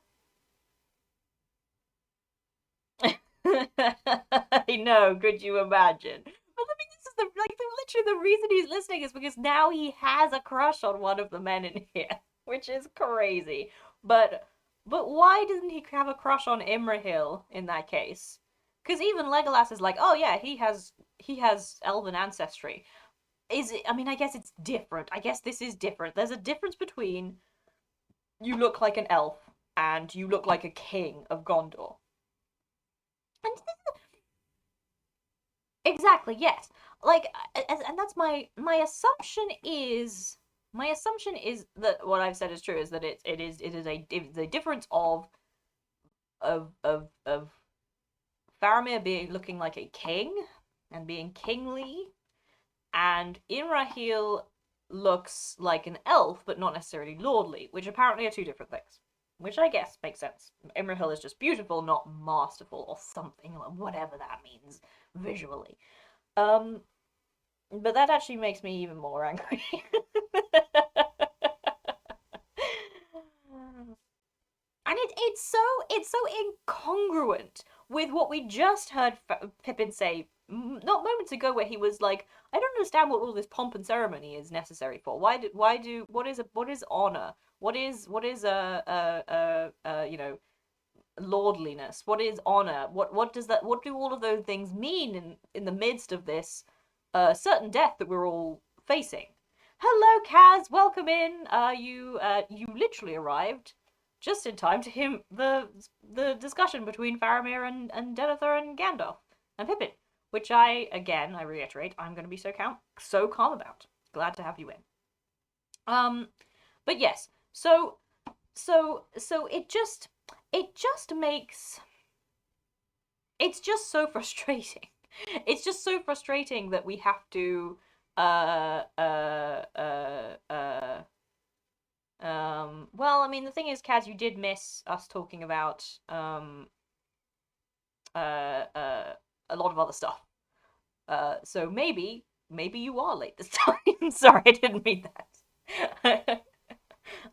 I know, could you imagine? But I mean, this is literally the reason he's listening is because now he has a crush on one of the men in here, which is crazy. But but why doesn't he have a crush on Imrahil in that case? Because even Legolas is like, oh yeah, he has elven ancestry. Is it? I mean, I guess it's different. I guess this is different. There's a difference between you look like an elf and you look like a king of Gondor. And exactly, yes. Like, and that's my assumption is My assumption is that what I've said is true, is that it is a difference of Faramir being looking like a king and being kingly, and Imrahil looks like an elf but not necessarily lordly, which apparently are two different things. Which I guess makes sense. Imrahil is just beautiful, not masterful or something, whatever that means visually. Um, but that actually makes me even more angry. And it's so incongruent with what we just heard Pippin say not moments ago, where he was like, "I don't understand what all this pomp and ceremony is necessary for. Why do what is honor? What is lordliness? What is honor? What do all of those things mean in the midst of this certain death that we're all facing?" Hello, Kaz. Welcome in. You literally arrived just in time to hear the discussion between Faramir and Denethor and Gandalf and Pippin, which I reiterate, I'm going to be so calm about. Glad to have you in. But yes, so it just makes it's just so frustrating. It's just so frustrating that we have to uh uh uh uh well, I mean, the thing is, Kaz, you did miss us talking about a lot of other stuff. So maybe you are late this time. Sorry, I didn't mean that.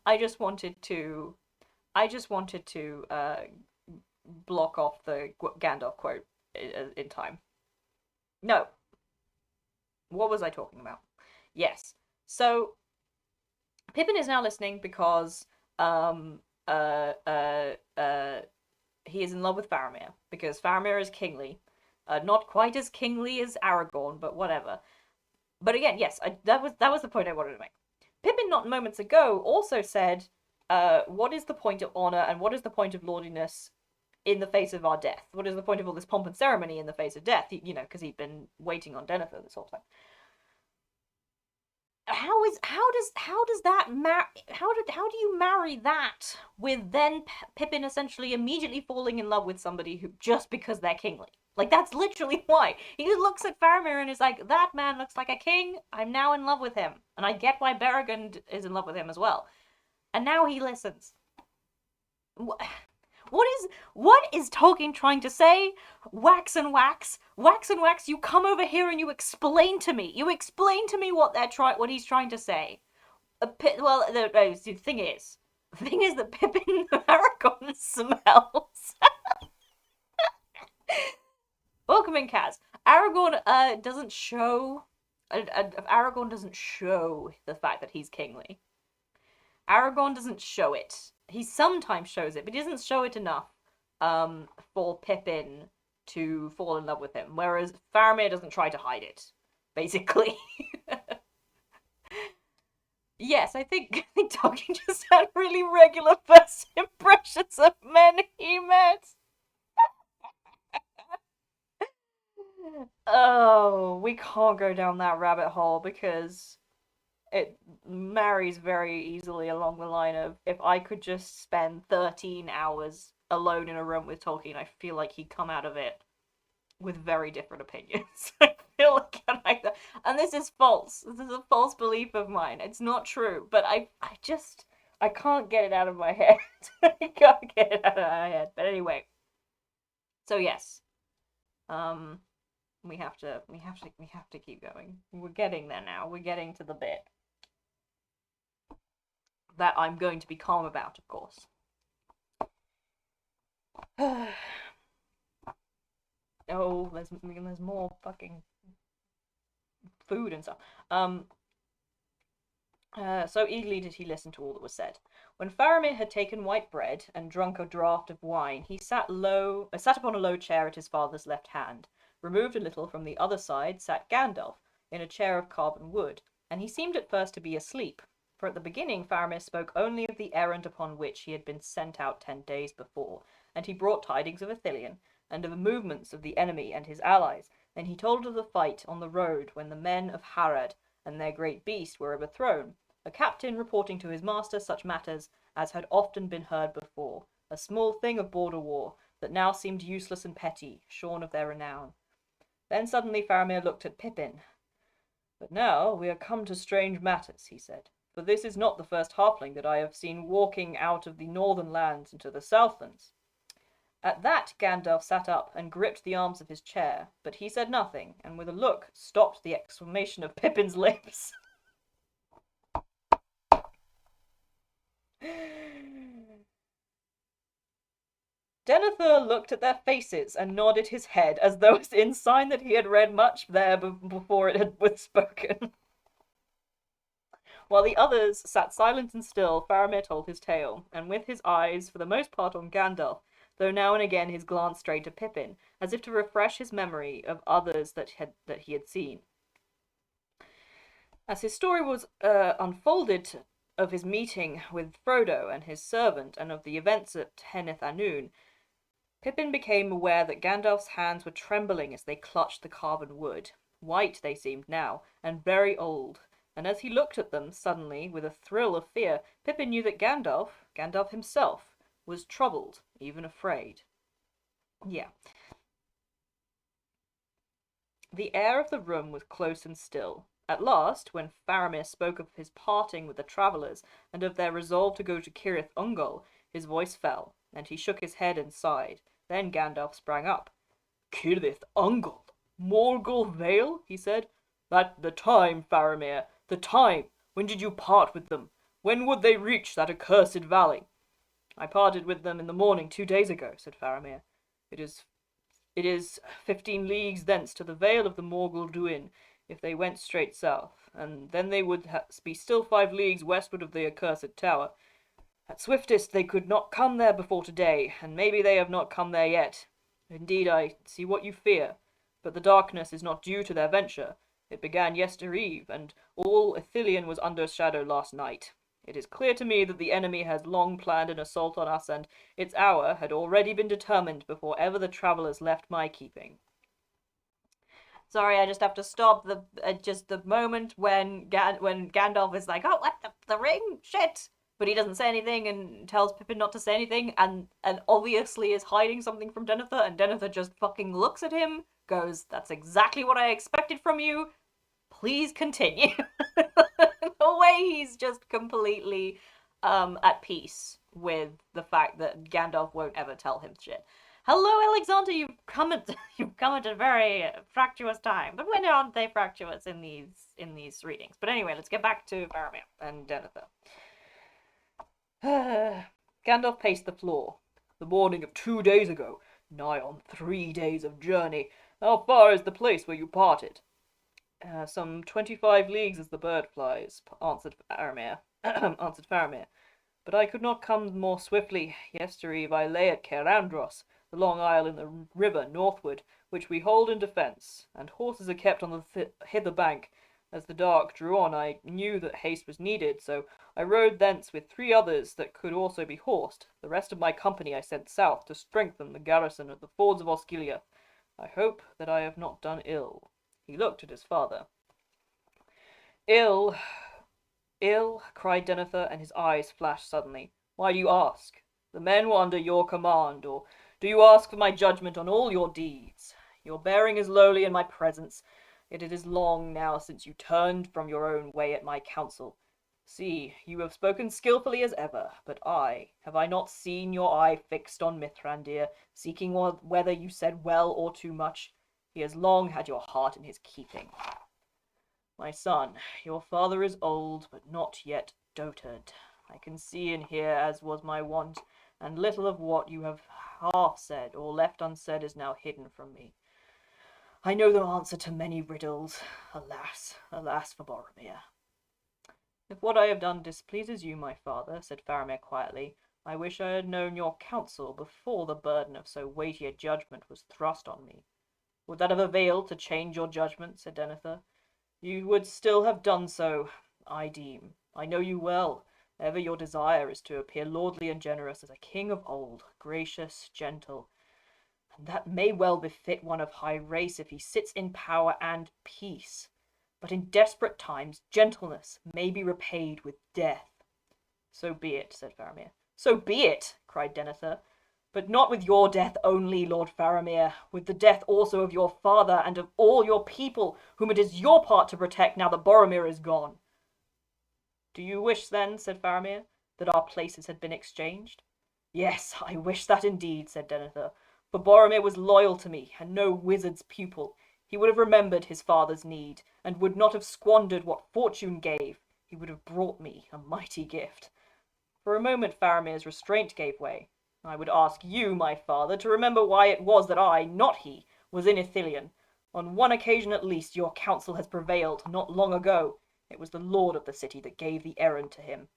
I just wanted to block off the Gandalf quote in time. No, what was I talking about? Yes. So Pippin is now listening because um uh uh uh he is in love with Faramir, because Faramir is kingly. Not quite as kingly as Aragorn, but whatever. But again, yes, that was the point I wanted to make. Pippin, not moments ago, also said, "What is the point of honor, and what is the point of lordliness in the face of our death? What is the point of all this pomp and ceremony in the face of death?" Because he'd been waiting on Denethor this whole time. How does that how do you marry that with then Pippin essentially immediately falling in love with somebody who, just because they're kingly? Like, that's literally why. He looks at Faramir and is like, "That man looks like a king. I'm now in love with him." And I get why Beregond is in love with him as well. And now he listens. What is Tolkien trying to say? Wax and wax, wax and wax. You come over here and you explain to me. You explain to me what he's trying to say. Well, the thing is that Pippin Aragorn smells. Welcome in, Kaz. Aragorn doesn't show. Aragorn doesn't show the fact that he's kingly. Aragorn doesn't show it. He sometimes shows it, but he doesn't show it enough for Pippin to fall in love with him. Whereas Faramir doesn't try to hide it, basically. Yes, I think Tolkien just had really regular first impressions of men he met. Oh, we can't go down that rabbit hole, because it marries very easily along the line of, if I could just spend 13 hours alone in a room with Tolkien, I feel like he'd come out of it with very different opinions. I feel like and this is false. This is a false belief of mine. It's not true, but I can't get it out of my head. I can't get it out of my head. But anyway, so yes, um, we have to keep going. We're getting there now. We're getting to the bit that I'm going to be calm about, of course. Oh, there's more fucking food and stuff. So eagerly did he listen to all that was said. When Faramir had taken white bread and drunk a draught of wine, he sat upon a low chair at his father's left hand. Removed a little from the other side sat Gandalf, in a chair of carven wood, and he seemed at first to be asleep. For at the beginning Faramir spoke only of the errand upon which he had been sent out 10 days before, and he brought tidings of Ithilien, and of the movements of the enemy and his allies. Then he told of the fight on the road when the men of Harad and their great beast were overthrown, a captain reporting to his master such matters as had often been heard before, a small thing of border war, that now seemed useless and petty, shorn of their renown. Then suddenly Faramir looked at Pippin. "But now we are come to strange matters," he said, "for this is not the first halfling that I have seen walking out of the northern lands into the southlands." At that Gandalf sat up and gripped the arms of his chair, but he said nothing, and with a look stopped the exclamation of Pippin's lips. Denethor looked at their faces and nodded his head as though in sign that he had read much there before it was spoken. While the others sat silent and still, Faramir told his tale, and with his eyes for the most part on Gandalf, though now and again his glance strayed to Pippin, as if to refresh his memory of others that he had seen. As his story was unfolded of his meeting with Frodo and his servant, and of the events at Henneth Annwn, Pippin became aware that Gandalf's hands were trembling as they clutched the carven wood. White they seemed now, and very old, and as he looked at them, suddenly, with a thrill of fear, Pippin knew that Gandalf himself, was troubled, even afraid. Yeah. The air of the room was close and still. At last, when Faramir spoke of his parting with the travellers, and of their resolve to go to Cirith Ungol, his voice fell, and he shook his head and sighed. Then Gandalf sprang up. "Cirith Ungol? Morgul Vale?" he said. "That the time, Faramir, the time! When did you part with them? When would they reach that accursed valley?" "I parted with them in the morning 2 days ago," said Faramir. It is 15 leagues thence to the Vale of the Morgul Duin, if they went straight south, and then they would be still 5 leagues westward of the accursed tower. At swiftest they could not come there before today, and maybe they have not come there yet. Indeed, I see what you fear, but the darkness is not due to their venture. It began yestereve, and all Ithilien was under shadow last night. It is clear to me that the enemy has long planned an assault on us, and its hour had already been determined before ever the travellers left my keeping." Sorry, I just have to stop just the moment when Gandalf is like, "Oh, what the ring? Shit!" But he doesn't say anything and tells Pippin not to say anything, and obviously is hiding something from Denethor, and Denethor just fucking looks at him, goes, "That's exactly what I expected from you. Please continue." The way he's just completely at peace with the fact that Gandalf won't ever tell him shit. "Hello, Alexander. You've come at a very fractious time, but when aren't they fractious in these readings?" But anyway, let's get back to Faramir and Denethor. Gandalf paced the floor. "The morning of 2 days ago, nigh on 3 days of journey. How far is the place where you parted?" "Some 25 leagues as the bird flies," answered Faramir. "But I could not come more swiftly. Yestereve I lay at Cerandros, the long isle in the river northward, which we hold in defence, and horses are kept on the hither bank. As the dark drew on, I knew that haste was needed, so I rode thence with 3 others that could also be horsed. The rest of my company I sent south to strengthen the garrison at the fords of Osgiliath. I hope that I have not done ill." He looked at his father. "Ill, ill," cried Denethor, and his eyes flashed suddenly. "Why do you ask? The men were under your command, or do you ask for my judgment on all your deeds? Your bearing is lowly in my presence, yet it is long now since you turned from your own way at my counsel. See, you have spoken skilfully as ever, but have I not seen your eye fixed on Mithrandir, seeking whether you said well or too much? He has long had your heart in his keeping. My son, your father is old, but not yet dotard. I can see and hear as was my wont, and little of what you have half said or left unsaid is now hidden from me. I know the answer to many riddles. Alas, alas for Boromir." "If what I have done displeases you, my father," said Faramir quietly, "I wish I had known your counsel before the burden of so weighty a judgment was thrust on me." "Would that have availed to change your judgment?" said Denethor. "You would still have done so, I deem. I know you well. Ever your desire is to appear lordly and generous as a king of old, gracious, gentle, and that may well befit one of high race if he sits in power and peace. but in desperate times gentleness may be repaid with death." "So be it," said Faramir. "So be it," cried Denethor. "But not with your death only, Lord Faramir, with the death also of your father and of all your people, whom it is your part to protect now that Boromir is gone." "Do you wish, then," said Faramir, "that our places had been exchanged?" "Yes, I wish that indeed," said Denethor, "for Boromir was loyal to me, and no wizard's pupil. He would have remembered his father's need, and would not have squandered what fortune gave. He would have brought me a mighty gift." For a moment Faramir's restraint gave way. "I would ask you, my father, to remember why it was that I, not he, was in Ithilien. On one occasion at least your counsel has prevailed, not long ago. It was the lord of the city that gave the errand to him."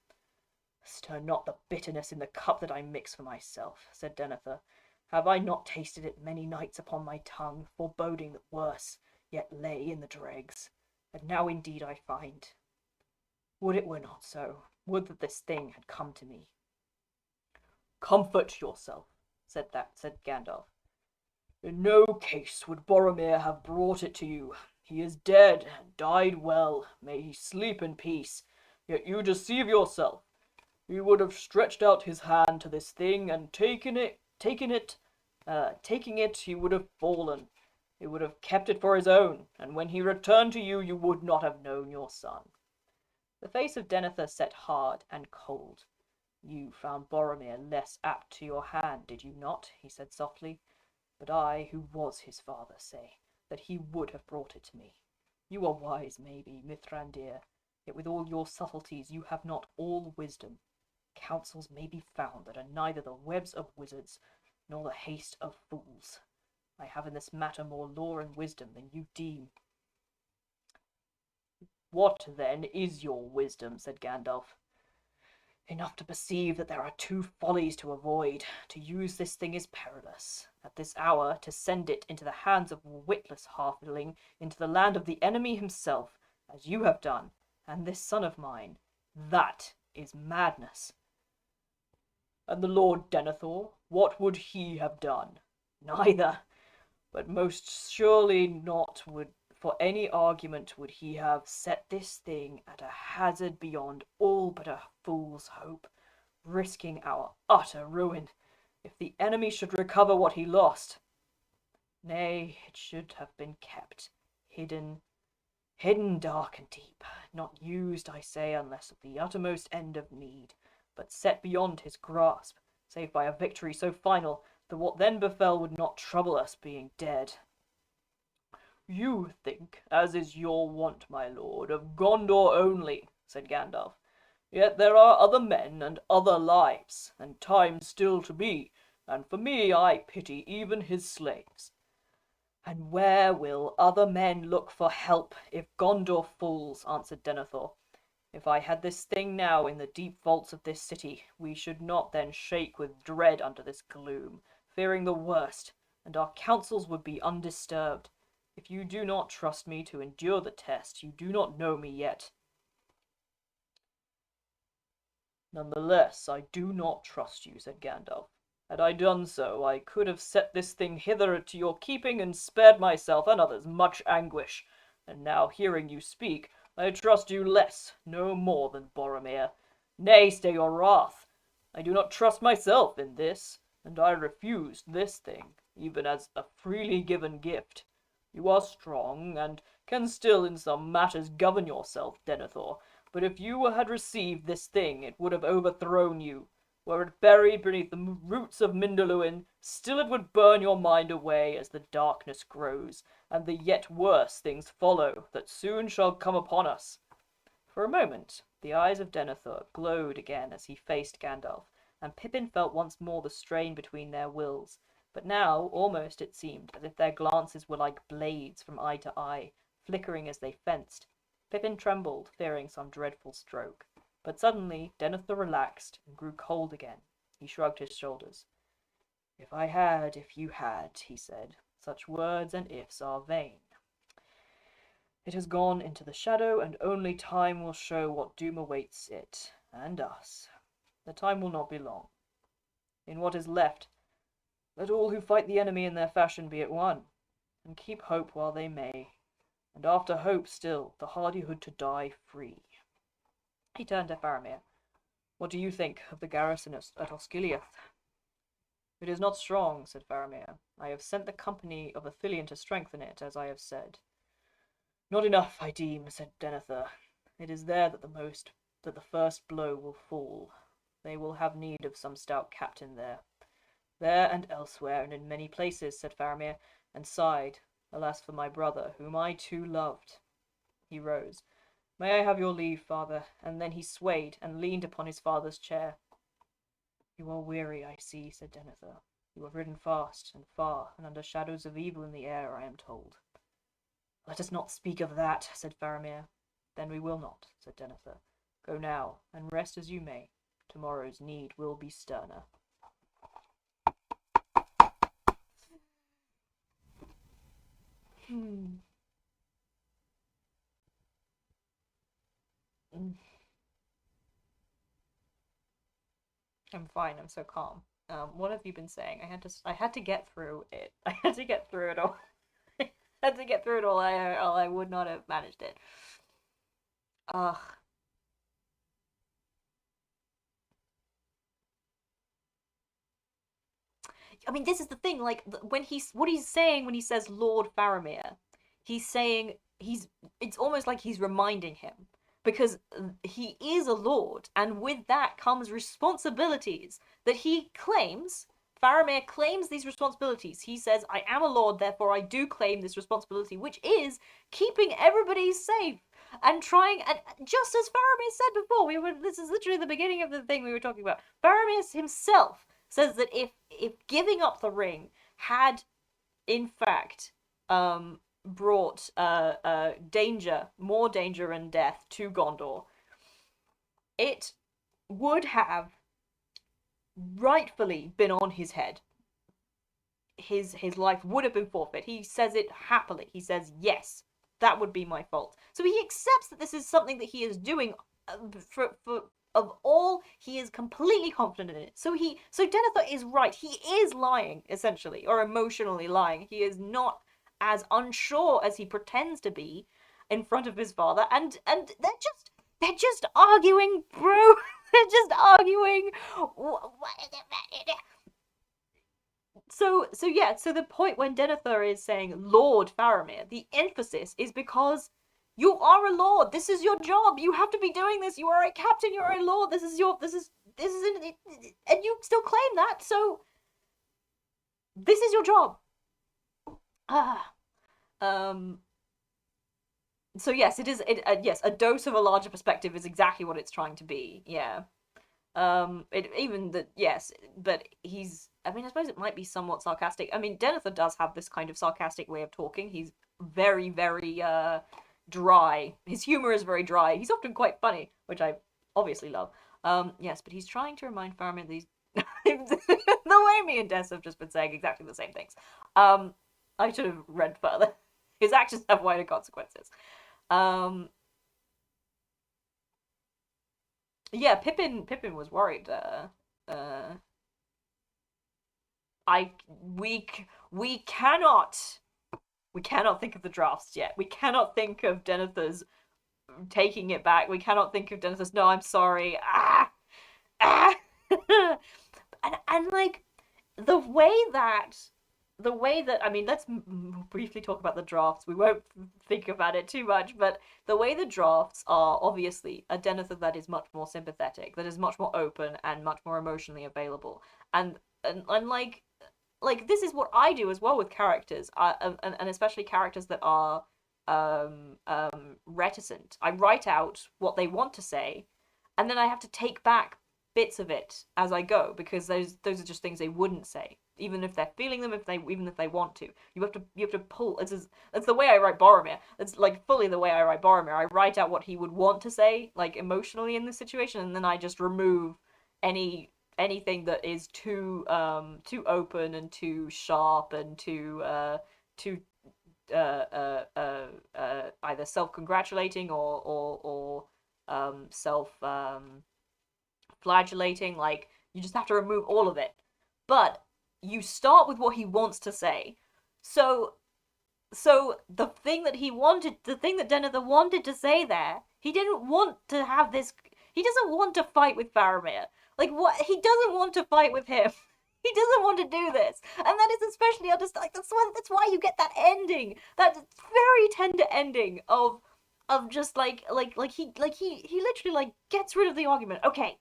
"Stir not the bitterness in the cup that I mix for myself," said Denethor. "Have I not tasted it many nights upon my tongue, foreboding that worse yet lay in the dregs? And now indeed I find. Would it were not so. Would that this thing had come to me." "Comfort yourself," said Gandalf. "In no case would Boromir have brought it to you. He is dead, and died well. May he sleep in peace. Yet you deceive yourself. He would have stretched out his hand to this thing, and taking it, he would have fallen. He would have kept it for his own, and when he returned to you, you would not have known your son." The face of Denethor set hard and cold. "You found Boromir less apt to your hand, did you not?" he said softly. "But I, who was his father, say that he would have brought it to me. You are wise, maybe, Mithrandir, yet with all your subtleties you have not all wisdom. Counsels may be found that are neither the webs of wizards nor the haste of fools. I have in this matter more lore and wisdom than you deem." "What, then, is your wisdom?" said Gandalf. "Enough to perceive that there are two follies to avoid. To use this thing is perilous. At this hour, to send it into the hands of a witless halfling, into the land of the enemy himself, as you have done, and this son of mine, that is madness." "And the Lord Denethor, what would he have done?" "Neither. But most surely not would for any argument would he have set this thing at a hazard beyond all but a fool's hope, risking our utter ruin, if the enemy should recover what he lost. Nay, it should have been kept, hidden dark and deep, not used, I say, unless at the uttermost end of need, but set beyond his grasp, save by a victory so final that what then befell would not trouble us, being dead." "You think, as is your wont, my lord, of Gondor only," said Gandalf. "Yet there are other men and other lives, and time still to be, and for me I pity even his slaves." "And where will other men look for help if Gondor falls?" answered Denethor. "If I had this thing now in the deep vaults of this city, we should not then shake with dread under this gloom, fearing the worst, and our counsels would be undisturbed. If you do not trust me to endure the test, you do not know me yet." "Nonetheless, I do not trust you," said Gandalf. "Had I done so, I could have set this thing hither to your keeping and spared myself and others much anguish. And now, hearing you speak, I trust you less, no more than Boromir. Nay, stay your wrath. I do not trust myself in this, and I refused this thing, even as a freely given gift. You are strong, and can still in some matters govern yourself, Denethor, but if you had received this thing, it would have overthrown you. Were it buried beneath the roots of Mindoluin, still it would burn your mind away as the darkness grows, and the yet worse things follow that soon shall come upon us." For a moment the eyes of Denethor glowed again as he faced Gandalf, and Pippin felt once more the strain between their wills. But now, almost it seemed as if their glances were like blades from eye to eye, flickering as they fenced. Pippin trembled, fearing some dreadful stroke. But suddenly Denethor relaxed and grew cold again. He shrugged his shoulders. "If I had, if you had," he said, "such words and ifs are vain. It has gone into the shadow, and only time will show what doom awaits it, and us. The time will not be long. In what is left, let all who fight the enemy in their fashion be at one, and keep hope while they may, and after hope still, the hardihood to die free. He turned to Faramir. What do you think of the garrison at Osgiliath? It is not strong, said Faramir. I have sent the company of Ithilien to strengthen it, as I have said. Not enough, I deem, said Denethor. It is there that the first blow will fall. They will have need of some stout captain there. There and elsewhere, and in many places, said Faramir, and sighed. Alas for my brother, whom I too loved. He rose. May I have your leave, father? And then he swayed and leaned upon his father's chair. You are weary, I see, said Denethor. You have ridden fast and far, and under shadows of evil in the air, I am told. Let us not speak of that, said Faramir. Then we will not, said Denethor. Go now, and rest as you may. Tomorrow's need will be sterner. Hmm. I'm fine. I'm so calm. What have you been saying? I had to get through it. I had to get through it all. I had to get through it all. I would not have managed it. Ugh. I mean, this is the thing. Like when what he's saying when he says Lord Faramir, he's saying he's. It's almost like he's reminding him because he is a lord, and with that comes responsibilities that he claims. Faramir claims these responsibilities. He says, "I am a lord, therefore I do claim this responsibility," which is keeping everybody safe and trying. And just as Faramir said before, we were. This is literally the beginning of the thing we were talking about. Faramir himself says that if giving up the ring had in fact brought danger, more danger and death to Gondor, it would have rightfully been on his head. His life would have been forfeit. He says it happily. He says, yes, that would be my fault. So he accepts that this is something that he is doing for of all, he is completely confident in it. So Denethor is right. He is lying, essentially, or emotionally lying. He is not as unsure as he pretends to be in front of his father, and they're just arguing, bro. They're just arguing. So the point when Denethor is saying Lord Faramir, the emphasis is because you are a lord. This is your job. You have to be doing this. You are a captain. You are a lord. This is and you still claim that. So this is your job. Ah. So yes, it is. Yes, a dose of a larger perspective is exactly what it's trying to be. Yeah. It even that yes, but he's. I mean, I suppose it might be somewhat sarcastic. I mean, Denethor does have this kind of sarcastic way of talking. He's very, very dry. His humor is very dry. He's often quite funny, which I obviously love. Yes, but he's trying to remind Faramir these. The way me and Des have just been saying exactly the same things. I should have read further. His actions have wider consequences. Yeah, Pippin was worried. I we cannot think of the drafts yet. We cannot think of Denethor's taking it back. We cannot think of Denethor's. No, I'm sorry. Ah. And like the way that I mean, let's briefly talk about the drafts. We won't think about it too much, but the way the drafts are obviously a Denethor that is much more sympathetic, that is much more open and much more emotionally available, and like this is what I do as well with characters, and especially characters that are reticent. I write out what they want to say, and then I have to take back bits of it as I go because those are just things they wouldn't say, even if they're feeling them, even if they want to. You have to pull. It's the way I write Boromir. It's like fully the way I write Boromir. I write out what he would want to say, like emotionally in this situation, and then I just remove anything that is too open and too sharp and too either self-congratulating or self flagellating. Like you just have to remove all of it, but you start with what he wants to say. So So the thing that Denethor wanted to say there, he didn't want to have this. He doesn't want to fight with Faramir. Like what? He doesn't want to fight with him. He doesn't want to do this, and that is especially understand. Like that's why you get that ending, that very tender ending of just he literally like gets rid of the argument. Okay,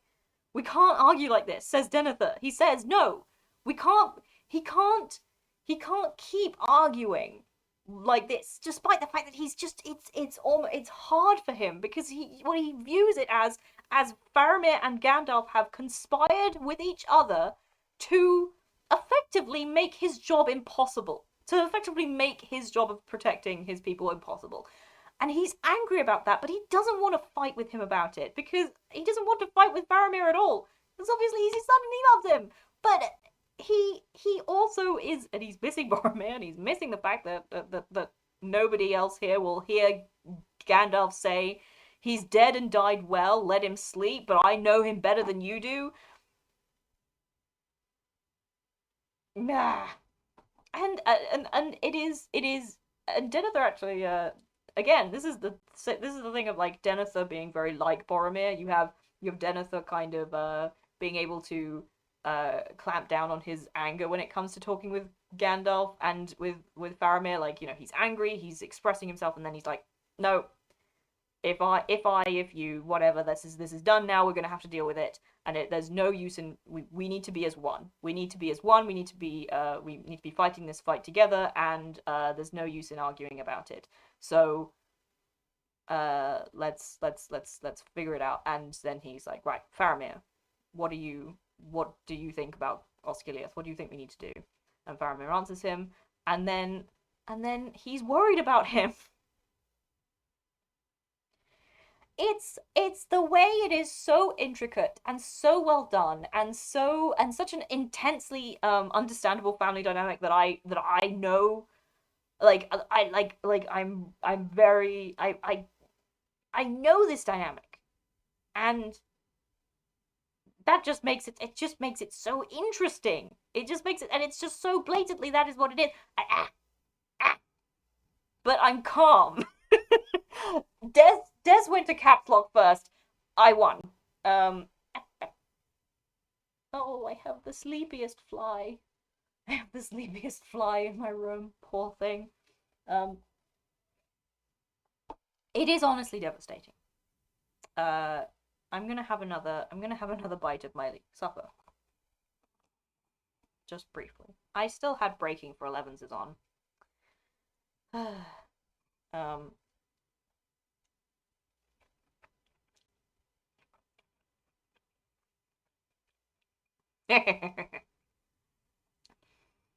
we can't argue like this, says Denethor. He says, no, we can't, he can't, he can't keep arguing like this, despite the fact that he's just, it's hard for him because he views it as Faramir and Gandalf have conspired with each other to effectively make his job impossible, to effectively make his job of protecting his people impossible. And he's angry about that, but he doesn't want to fight with him about it because he doesn't want to fight with Faramir at all. Because obviously he's his son and he loves him. But he also is, and he's missing Boromir, and he's missing the fact that nobody else here will hear Gandalf say, "He's dead and died well. Let him sleep. But I know him better than you do." Nah, and it is and Denethor actually again this is the thing of like Denethor being very like Boromir. You have Denethor kind of being able to clamp down on his anger when it comes to talking with Gandalf and with Faramir. Like, he's angry, he's expressing himself, and then he's like, no, if you, whatever, this is done now. We're gonna have to deal with it, and there's no use in we need to be as one. We need to be as one. We need to be fighting this fight together, and there's no use in arguing about it. So let's figure it out. And then he's like, right, Faramir, what do you think about Osgiliath? What do you think we need to do? And Faramir answers him, and then he's worried about him. It's the way it is so intricate and so well done and such an intensely understandable family dynamic that I know, I'm very I know this dynamic, and that just makes it so interesting. It just makes it, and it's just so blatantly that is what it is. Ah, but I'm calm. Des went to caps lock first. I won. Um. Oh, I have the sleepiest fly. I have the sleepiest fly in my room. Poor thing. Um. It is honestly devastating. Uh. I'm gonna have another. I'm gonna have another bite of my supper. Just briefly. I still had breaking for 11s is on. um.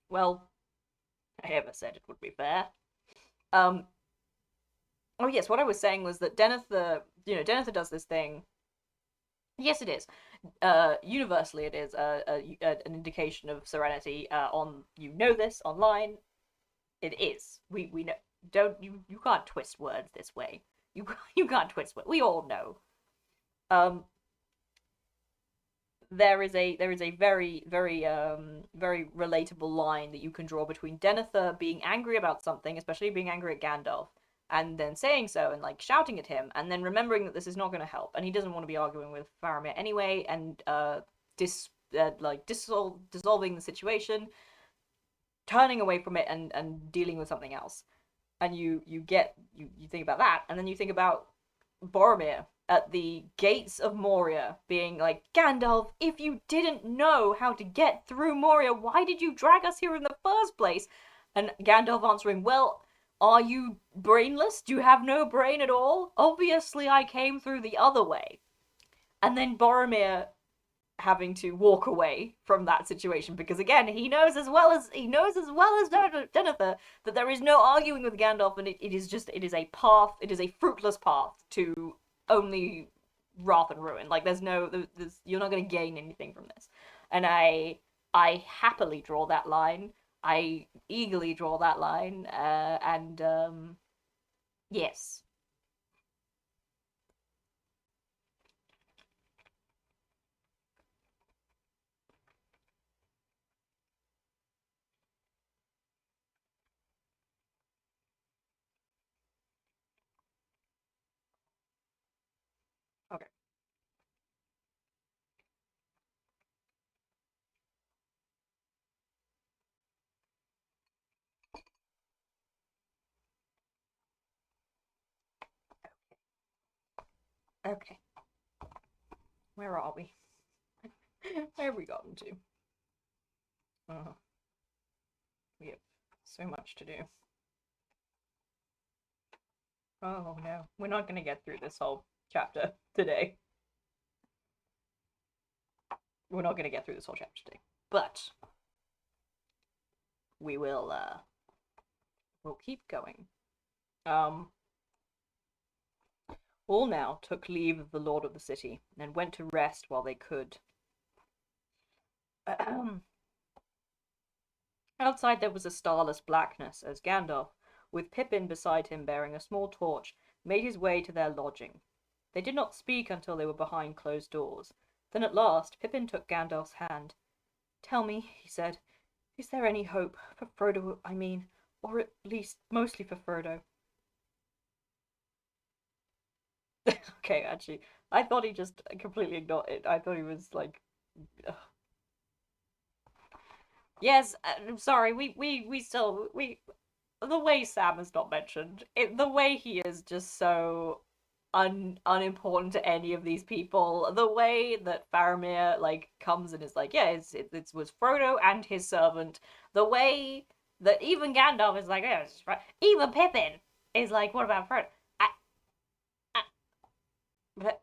Well, I ever said it would be fair. Um. Oh yes, what I was saying was that Denethor does this thing. Yes, it is. Universally, it is an indication of serenity. On this online, it is. We know. Don't you can't twist words this way. You you can't twist words. We all know. Um, there is a very relatable line that you can draw between Denethor being angry about something, especially being angry at Gandalf, and then saying so and like shouting at him, and then remembering that this is not going to help, and he doesn't want to be arguing with Faramir anyway, and dissolving the situation, turning away from it, and dealing with something else. And you think about that, and then you think about Boromir at the gates of Moria being like, Gandalf, if you didn't know how to get through Moria, why did you drag us here in the first place? And Gandalf answering, well, are you brainless? Do you have no brain at all? Obviously, I came through the other way. And then Boromir having to walk away from that situation because again he knows as well as Denethor that there is no arguing with Gandalf, and it is a path, it is a fruitless path to only wrath and ruin. Like you're not going to gain anything from this, and I happily draw that line. I eagerly draw that line, and yes. Okay, where are we? Where have we gotten to? Oh, we have so much to do. Oh no, we're not gonna get through this whole chapter today. We're not gonna get through this whole chapter today. But we will we'll keep going. Um all now took leave of the lord of the city, and went to rest while they could. Outside there was a starless blackness as Gandalf, with Pippin beside him bearing a small torch, made his way to their lodging. They did not speak until they were behind closed doors. Then at last Pippin took Gandalf's hand. "Tell me," he said, "is there any hope for Frodo, I mean, or at least mostly for Frodo?" Okay, actually, I thought he just completely ignored it. I thought he was like, ugh. Yes, I'm sorry. We still we the way Sam is not mentioned. The way he is just so unimportant to any of these people. The way that Faramir like comes and is like, yeah, it was Frodo and his servant. The way that even Gandalf is like, yeah, it's right. Even Pippin is like, what about Frodo? I, I, but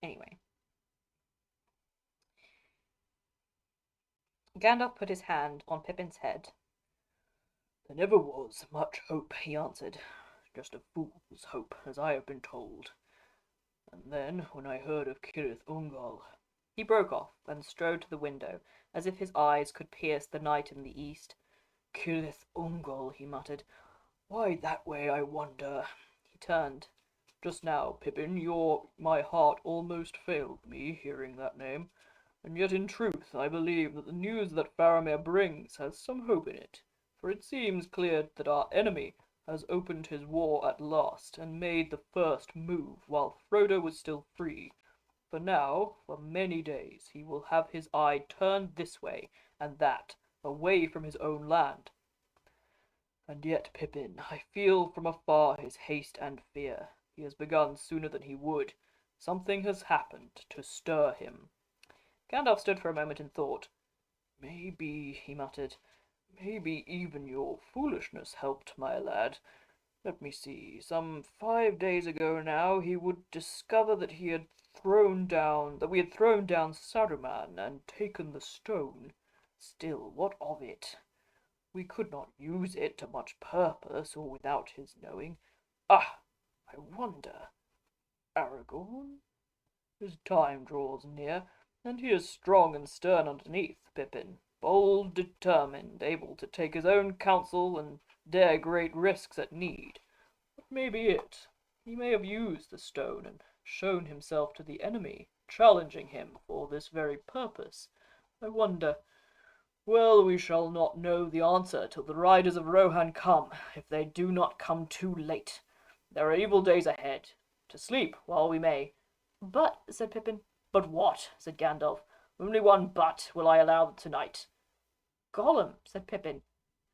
anyway, Gandalf put his hand on Pippin's head. "There never was much hope," he answered. "Just a fool's hope, as I have been told. And then, when I heard of Cirith Ungol—" He broke off, and strode to the window, as if his eyes could pierce the night in the east. "Cirith Ungol," he muttered. "Why that way, I wonder?" He turned. "Just now, Pippin, my heart almost failed me, hearing that name. And yet in truth I believe that the news that Faramir brings has some hope in it, for it seems clear that our enemy has opened his war at last, and made the first move while Frodo was still free. For now, for many days, he will have his eye turned this way and that, away from his own land. And yet, Pippin, I feel from afar his haste and fear. He has begun sooner than he would. Something has happened to stir him." Gandalf stood for a moment in thought. "Maybe," he muttered, "maybe even your foolishness helped, my lad. Let me see. Some 5 days ago now he would discover that we had thrown down Saruman and taken the stone. Still, what of it? We could not use it to much purpose, or without his knowing. Ah, I wonder. Aragorn? His time draws near, and he is strong and stern underneath, Pippin. Bold, determined, able to take his own counsel and dare great risks at need. That may be it. He may have used the stone and shown himself to the enemy, challenging him for this very purpose. I wonder. Well, we shall not know the answer till the riders of Rohan come, if they do not come too late. There are evil days ahead. To sleep while we may." "But," said Pippin. "But what?" said Gandalf. "Only one but will I allow tonight." "Gollum," said Pippin.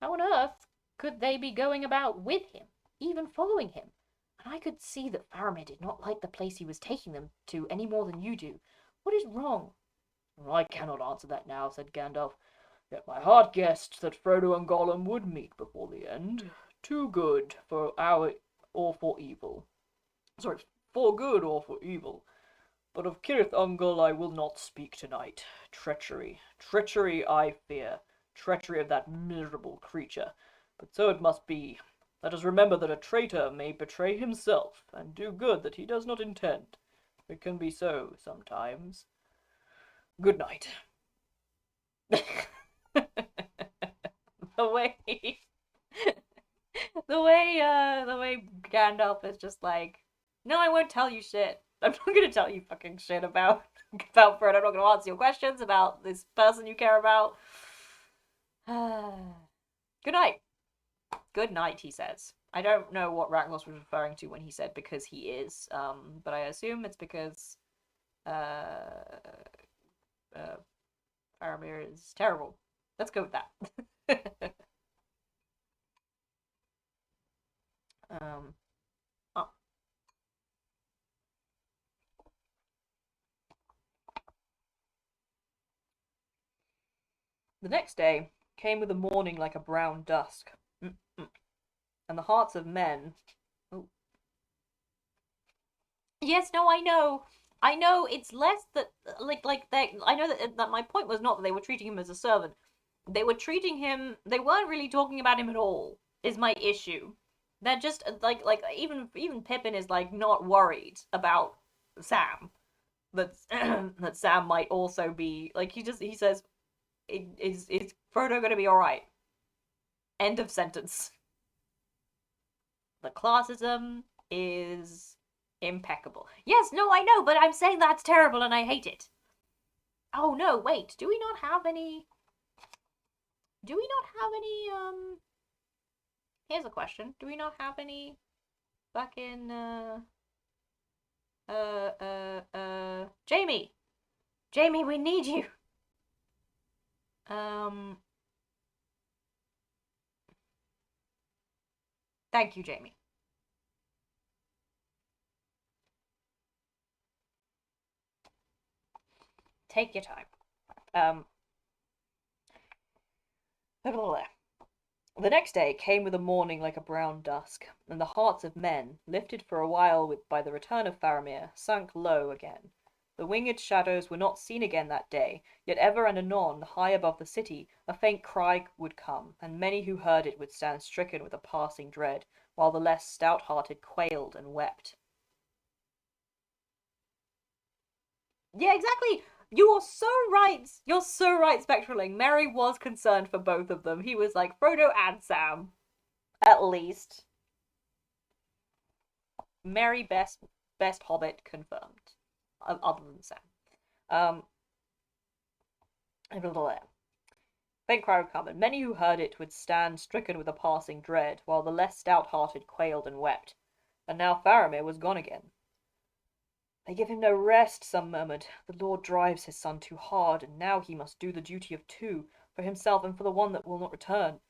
"How on earth could they be going about with him, even following him? And I could see that Faramir did not like the place he was taking them to any more than you do. What is wrong?" "I cannot answer that now," said Gandalf. "Yet my heart guessed that Frodo and Gollum would meet before the end. Too good for our or for evil. Sorry, for good or for evil. But of Cirith Ungol I will not speak tonight. Treachery. Treachery, I fear. Treachery of that miserable creature. But so it must be. Let us remember that a traitor may betray himself, and do good that he does not intend. It can be so, sometimes. Good night." the way the way Gandalf is just like, "No, I won't tell you shit. I'm not gonna tell you fucking shit about Fred. I'm not gonna answer your questions about this person you care about." Good night. Good night, he says. I don't know what Ragnos was referring to when he said "because he is," but I assume it's because uh, uh, Faramir is terrible. Let's go with that. The next day came with the morning like a brown dusk, and the hearts of men. Oh. Yes, no, I know. I know it's less that like they. I know that my point was not that they were treating him as a servant. They were treating him. They weren't really talking about him at all. Is my issue. They're just even Pippin is like not worried about Sam. That that Sam might also be like he says, is Frodo gonna be all right? End of sentence. The classism is impeccable. Yes, no, I know, but I'm saying that's terrible and I hate it. Oh no, wait. Do we not have any? Do we not have any? Here's a question. Do we not have any fucking Jamie? Jamie, we need you. Um, thank you, Jamie. Take your time. Um, The next day came with a morning like a brown dusk, and the hearts of men, lifted for a while by the return of Faramir, sunk low again. The winged shadows were not seen again that day, yet ever and anon, high above the city, a faint cry would come, and many who heard it would stand stricken with a passing dread, while the less stout-hearted quailed and wept. Yeah, exactly. You're so right. You're so right, Spectraling. Merry was concerned for both of them. He was like Frodo and Sam, at least. Merry best Hobbit confirmed, other than Sam. Um, faint cry would come, and many who heard it would stand stricken with a passing dread, while the less stout-hearted quailed and wept. And now Faramir was gone again. They give him no rest, some murmured. The Lord drives his son too hard, and now he must do the duty of two, for himself and for the one that will not return.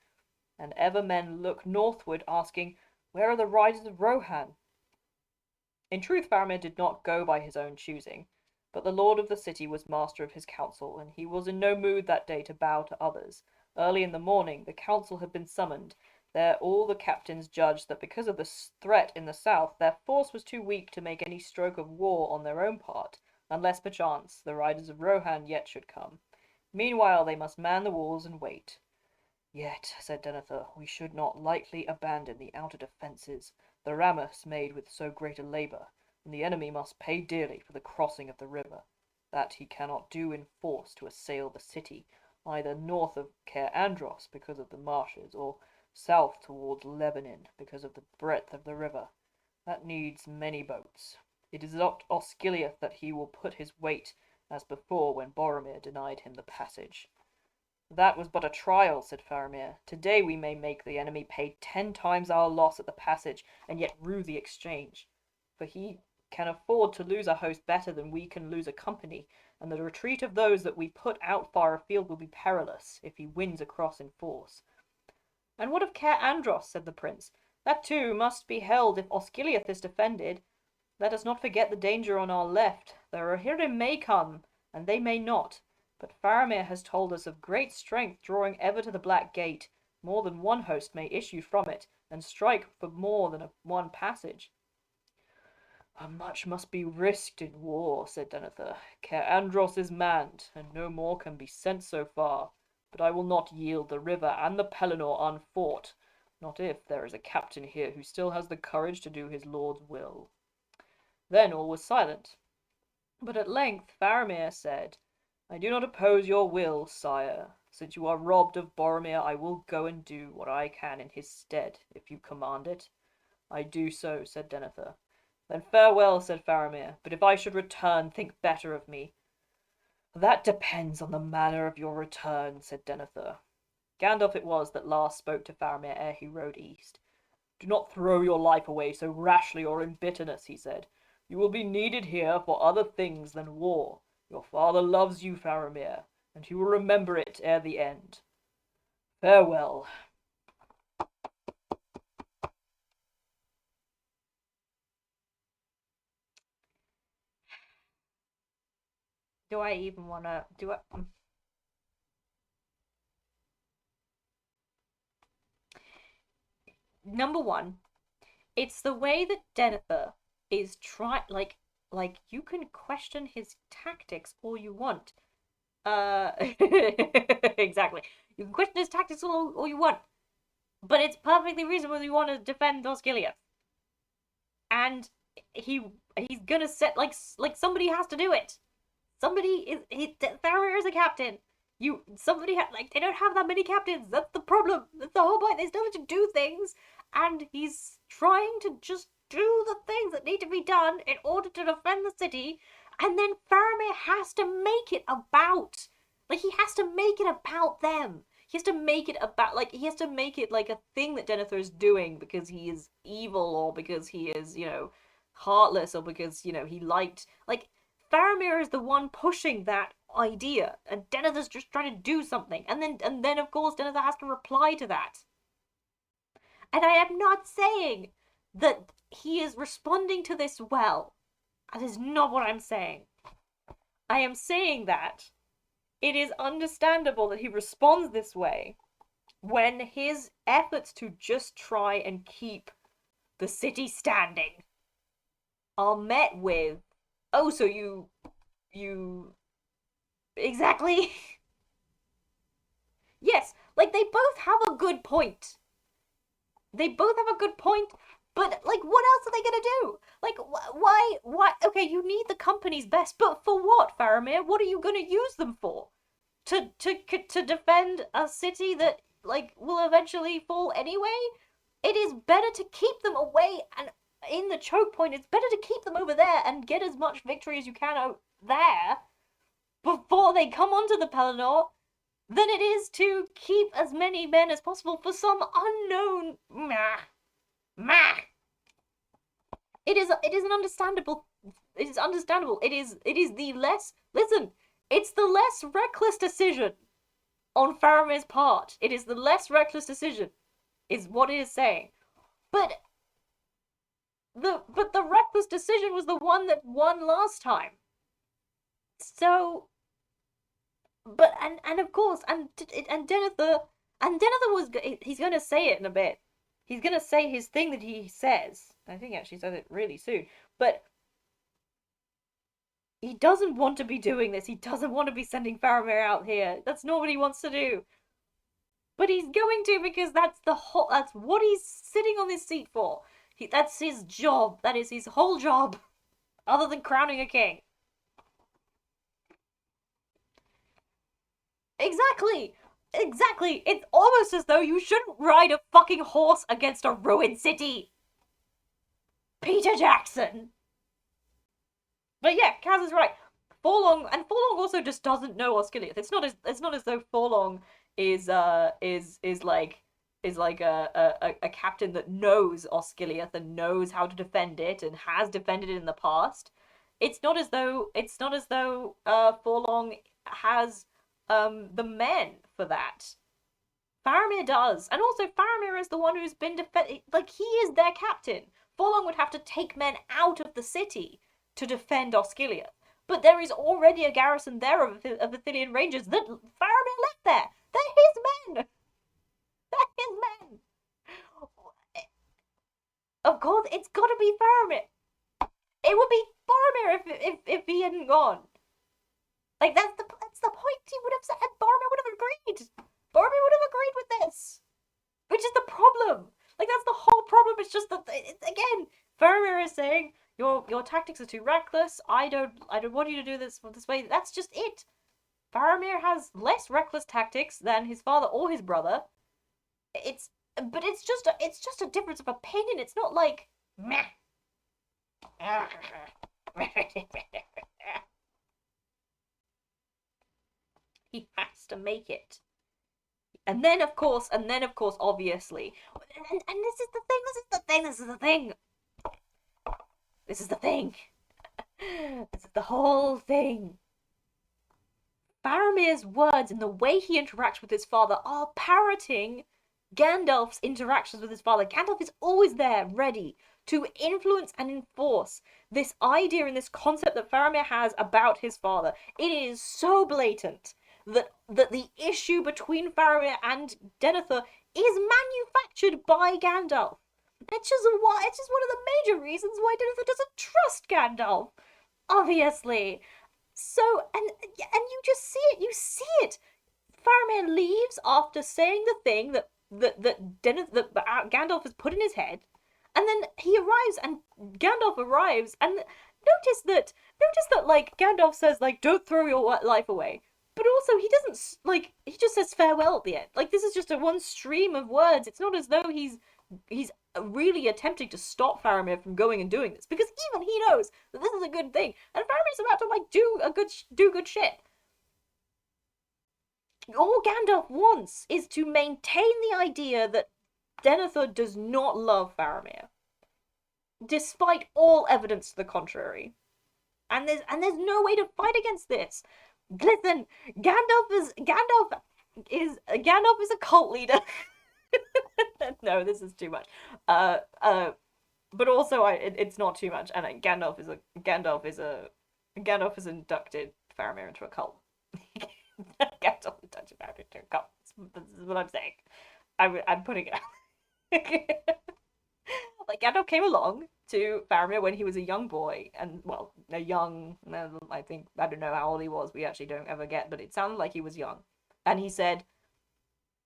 And ever men look northward, asking, where are the riders of Rohan? In truth, Faramir did not go by his own choosing, but the lord of the city was master of his council, and he was in no mood that day to bow to others. Early in the morning the council had been summoned. There all the captains judged that because of the threat in the south, their force was too weak to make any stroke of war on their own part, unless perchance the riders of Rohan yet should come. Meanwhile they must man the walls and wait. Yet, said Denethor, we should not lightly abandon the outer defences, the Rammus made with so great a labour, and the enemy must pay dearly for the crossing of the river. That he cannot do in force to assail the city, either north of Caer Andros because of the marshes, or south towards Lebanon because of the breadth of the river. That needs many boats. It is not Osgiliath that he will put his weight, as before when Boromir denied him the passage. That was but a trial, said Faramir. Today we may make the enemy pay 10 times our loss at the passage, and yet rue the exchange. For he can afford to lose a host better than we can lose a company, and the retreat of those that we put out far afield will be perilous, if he wins across in force. And what of Caer Andros, said the prince? That too must be held if Osgiliath is defended. Let us not forget the danger on our left. The Rohirrim may come, and they may not. But Faramir has told us of great strength drawing ever to the Black Gate. More than one host may issue from it, and strike for more than one passage. Much must be risked in war, said Denethor. Caer Andros is manned, and no more can be sent so far. But I will not yield the river and the Pelennor unfought, not if there is a captain here who still has the courage to do his lord's will. Then all was silent. But at length Faramir said, I do not oppose your will, sire. Since you are robbed of Boromir, I will go and do what I can in his stead, if you command it. I do so, said Denethor. Then farewell, said Faramir, but if I should return, think better of me. That depends on the manner of your return, said Denethor. Gandalf it was that last spoke to Faramir ere he rode east. Do not throw your life away so rashly or in bitterness, he said. You will be needed here for other things than war. Your father loves you, Faramir, and he will remember it ere the end. Farewell. Do I even want to do it? Number one, it's the way that Denethor is like you can question his tactics all you want. Exactly. You can question his tactics all you want, but it's perfectly reasonable you want to defend Osgiliath. And he he's gonna set like somebody has to do it. Somebody Faramir is a captain. Somebody like they don't have that many captains. That's the problem. That's the whole point. They still have to do things, and he's trying to just do the things that need to be done in order to defend the city. And then Faramir has to make it about he has to make it about them. He has to make it about he has to make it like a thing that Denethor is doing because he is evil or because he is heartless or because he liked Faramir is the one pushing that idea, and Denethor's just trying to do something, and then of course Denethor has to reply to that. And I am not saying that he is responding to this well. That is not what I'm saying. I am saying that it is understandable that he responds this way when his efforts to just try and keep the city standing are met with, oh, so you exactly. Yes, they both have a good point. They both have a good point, but what else are they gonna do? Why? Okay, you need the company's best, but for what, Faramir? What are you gonna use them for? To defend a city that will eventually fall anyway? It is better to keep them away and in the choke point. It's better to keep them over there and get as much victory as you can out there before they come onto the Pelennor than it is to keep as many men as possible for some unknown mah. It is an understandable. It is understandable. It is the less listen. It's the less reckless decision on Faramir's part. It is the less reckless decision, is what it is saying. But the reckless decision was the one that won last time. So, but and of course, and Denethor was he's gonna say it in a bit. He's gonna say his thing that he says. I think he actually says it really soon. But he doesn't want to be doing this. He doesn't want to be sending Faramir out here. That's not what he wants to do. But he's going to because that's what he's sitting on this seat for. That's his job. That is his whole job, other than crowning a king. Exactly. Exactly. It's almost as though you shouldn't ride a fucking horse against a ruined city. Peter Jackson. But yeah, Kaz is right. Forlong also just doesn't know Osgiliath. It's not as though Forlong is like a captain that knows Osgiliath and knows how to defend it and has defended it in the past. It's not as though Forlong has the men for that. Faramir does, and also Faramir is the one who's been he is their captain. Forlong would have to take men out of the city to defend Osgiliath. But there is already a garrison there of Ithilien Rangers that Faramir left there. They're his men. They're his men. Of course, it's got to be Faramir. It would be Faramir if he hadn't gone. That's the point. He would have said Faramir would have agreed. Faramir would have agreed with this, which is the problem. That's the whole problem. It's just that again, Faramir is saying your tactics are too reckless. I don't want you to do this way. That's just it. Faramir has less reckless tactics than his father or his brother. But it's just a difference of opinion. It's not like meh. He has to make it. And then of course, obviously, and this is the thing. This is the thing. This is the whole thing. Faramir's words and the way he interacts with his father are parroting Gandalf's interactions with his father. Gandalf is always there, ready to influence and enforce this idea and this concept that Faramir has about his father. It is so blatant that the issue between Faramir and Denethor is manufactured by Gandalf. It's just one of the major reasons why Denethor doesn't trust Gandalf. Obviously. So you just see it. You see it. Faramir leaves after saying the thing that Gandalf has put in his head, and then he arrives, and Gandalf arrives, and notice that like Gandalf says like don't throw your life away, but also he doesn't like he just says farewell at the end. Like this is just a one stream of words. It's not as though he's really attempting to stop Faramir from going and doing this because even he knows that this is a good thing, and Faramir's about to like do good shit. All Gandalf wants is to maintain the idea that Denethor does not love Faramir, despite all evidence to the contrary. And there's no way to fight against this. Listen, Gandalf is a cult leader. No, this is too much. Uh, uh, but also it's not too much. And Gandalf is inducted Faramir into a cult. Gandalf inducted Faramir into a cult. This is what I'm saying. I'm putting it out. Like Gandalf came along to Faramir when he was a young boy, and well, a young. I think I don't know how old he was. We actually don't ever get, but it sounded like he was young. And he said,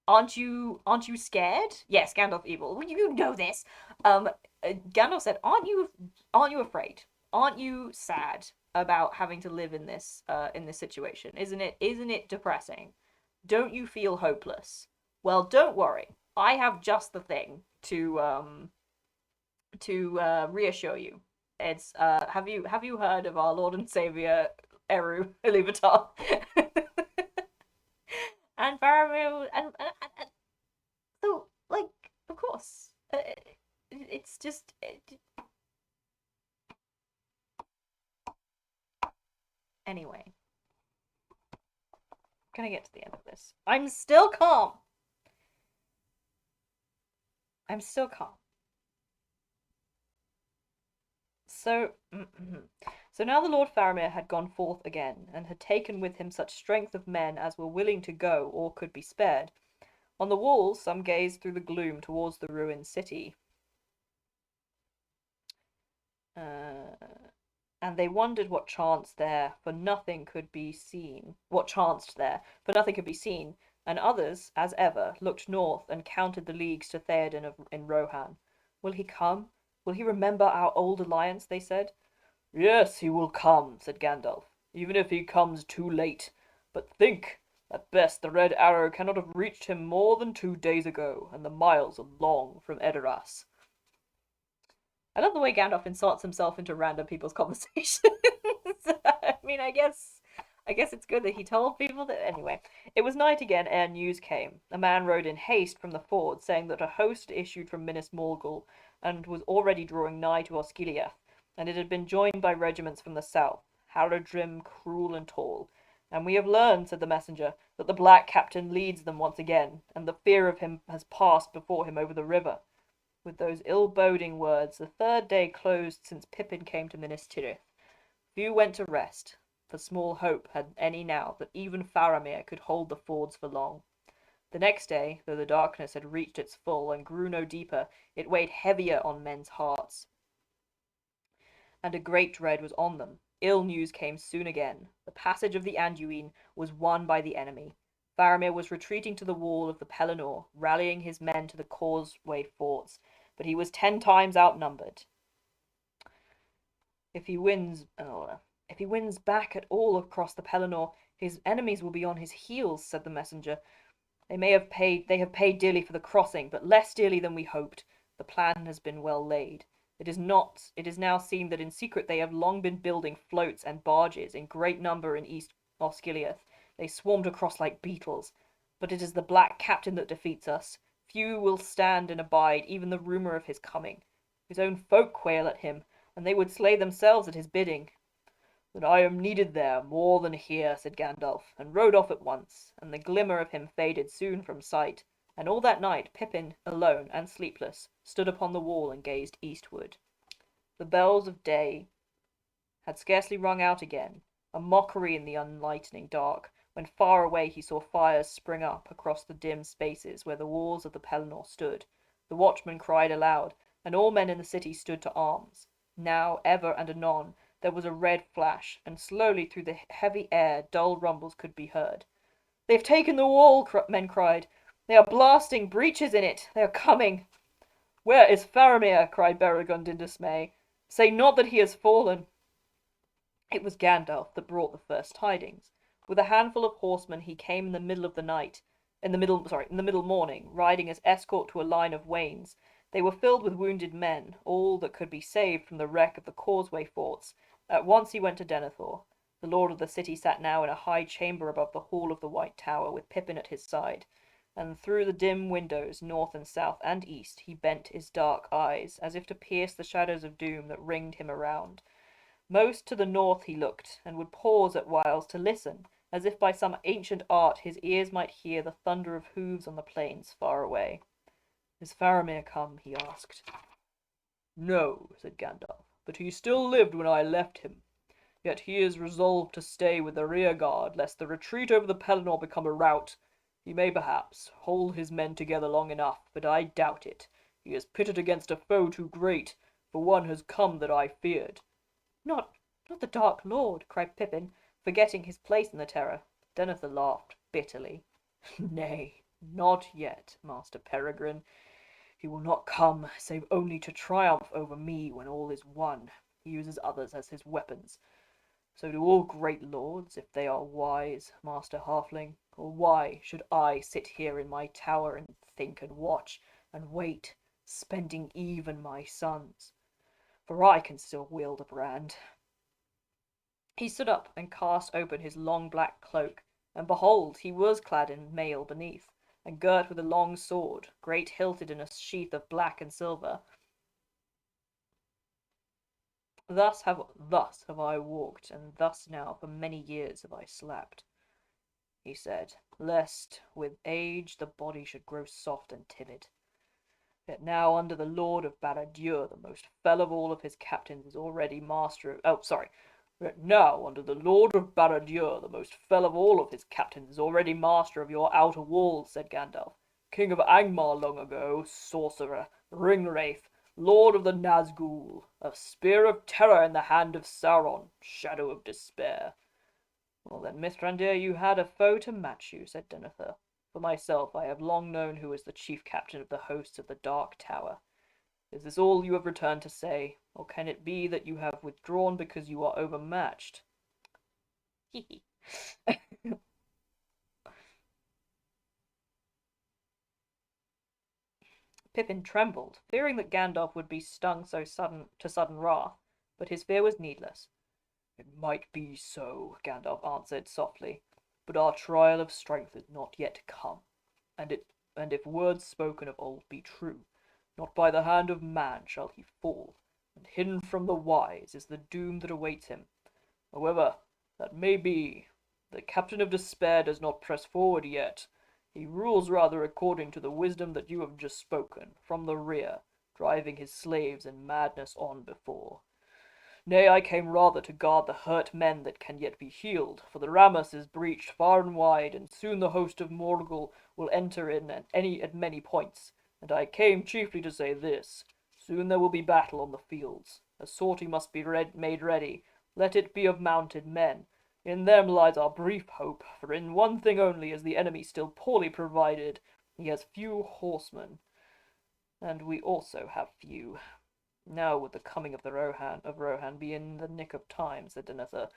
aren't you scared? Yes, Gandalf evil. Well, you know this. Gandalf said, aren't you afraid? Aren't you sad about having to live in this situation? Isn't it depressing? Don't you feel hopeless? Well, don't worry. I have just the thing to reassure you. It's have you heard of our Lord and Savior Eru Iluvatar? And Faramir and so like of course it's just anyway. Can I get to the end of this? I'm still calm. I'm still calm. So, so now the Lord Faramir had gone forth again, and had taken with him such strength of men as were willing to go or could be spared. On the walls some gazed through the gloom towards the ruined city. And they wondered what chanced there, for nothing could be seen. What chanced there, for nothing could be seen. And others, as ever, looked north and counted the leagues to Theoden in Rohan. Will he come? Will he remember our old alliance? They said. Yes, he will come, said Gandalf, even if he comes too late. But think, at best the red arrow cannot have reached him more than 2 days ago, and the miles are long from Edoras. I love the way Gandalf inserts himself into random people's conversations. I mean, I guess it's good that he told people that. Anyway, it was night again ere news came. A man rode in haste from the ford, saying that a host had issued from Minas Morgul, and was already drawing nigh to Osgiliath, and it had been joined by regiments from the south, Haradrim, cruel and tall. And we have learned, said the messenger, that the Black Captain leads them once again, and the fear of him has passed before him over the river. With those ill-boding words, the third day closed since Pippin came to Minas Tirith. Few went to rest, for small hope had any now that even Faramir could hold the fords for long. The next day, though the darkness had reached its full and grew no deeper, it weighed heavier on men's hearts, and a great dread was on them. Ill news came soon again. The passage of the Anduin was won by the enemy. Faramir was retreating to the wall of the Pelennor, rallying his men to the causeway forts, but he was 10 times outnumbered. If he wins back at all across the Pelennor, his enemies will be on his heels, said the messenger. They have paid dearly for the crossing, but less dearly than we hoped. The plan has been well laid. It is now seen that in secret they have long been building floats and barges in great number in East Osgiliath. They swarmed across like beetles. But it is the Black Captain that defeats us. Few will stand and abide even the rumour of his coming. His own folk quail at him, and they would slay themselves at his bidding. Then I am needed there more than here, said Gandalf, and rode off at once, and the glimmer of him faded soon from sight. And all that night Pippin, alone and sleepless, stood upon the wall and gazed eastward. The bells of day had scarcely rung out again, a mockery in the unlightening dark, when far away he saw fires spring up across the dim spaces where the walls of the Pelennor stood. The watchman cried aloud, and all men in the city stood to arms. Now, ever and anon, there was a red flash, and slowly through the heavy air dull rumbles could be heard. "They have taken the wall!" men cried. "They are blasting breaches in it! They are coming!" "Where is Faramir?" cried Beregund in dismay. "Say not that he has fallen." It was Gandalf that brought the first tidings. With a handful of horsemen he came in the middle of the night, in the middle morning, riding as escort to a line of wains. They were filled with wounded men, all that could be saved from the wreck of the causeway forts. At once he went to Denethor. The lord of the city sat now in a high chamber above the hall of the White Tower, with Pippin at his side, and through the dim windows, north and south and east, he bent his dark eyes, as if to pierce the shadows of doom that ringed him around. Most to the north he looked, and would pause at whiles to listen, as if by some ancient art his ears might hear the thunder of hoofs on the plains far away. "Is Faramir come?" he asked. "No," said Gandalf, "but he still lived when I left him. Yet he is resolved to stay with the rearguard, lest the retreat over the Pelennor become a rout. He may, perhaps, hold his men together long enough, but I doubt it. He is pitted against a foe too great, for one has come that I feared." "Not the Dark Lord?" cried Pippin, forgetting his place in the terror. Denethor laughed bitterly. "Nay, not yet, Master Peregrine. He will not come, save only to triumph over me when all is won. He uses others as his weapons. So do all great lords, if they are wise, Master Halfling. Or why should I sit here in my tower and think and watch and wait, spending even my sons? For I can still wield a brand." He stood up and cast open his long black cloak, and behold, he was clad in mail beneath, and girt with a long sword, great hilted in a sheath of black and silver. Thus have I walked, and thus now for many years have I slept," he said, "lest with age the body should grow soft and timid. Yet now under the Lord of Barad-dûr, the most fell of all of his captains is already master of... Yet now under the Lord of Barad-dûr, the most fell of all of his captains is already master of your outer walls," said Gandalf. "King of Angmar long ago, sorcerer, ringwraith, Lord of the Nazgûl, a spear of terror in the hand of Sauron, shadow of despair." "Well then, Mithrandir, you had a foe to match you," said Denethor. "For myself, I have long known who is the chief captain of the hosts of the Dark Tower. Is this all you have returned to say, or can it be that you have withdrawn because you are overmatched?" Pippin trembled, fearing that Gandalf would be stung so sudden wrath, but his fear was needless. "It might be so," Gandalf answered softly, "but our trial of strength is not yet come, and if words spoken of old be true, not by the hand of man shall he fall, and hidden from the wise is the doom that awaits him. However, that may be. The Captain of Despair does not press forward yet. He rules rather according to the wisdom that you have just spoken, from the rear, driving his slaves in madness on before. Nay, I came rather to guard the hurt men that can yet be healed, for the Ramus is breached far and wide, and soon the host of Morgul will enter in at many points. And I came chiefly to say this: soon there will be battle on the fields. A sortie must be made ready. Let it be of mounted men. In them lies our brief hope, for in one thing only is the enemy still poorly provided. He has few horsemen, and we also have few. Now would the coming of Rohan be in the nick of time," said Denethor.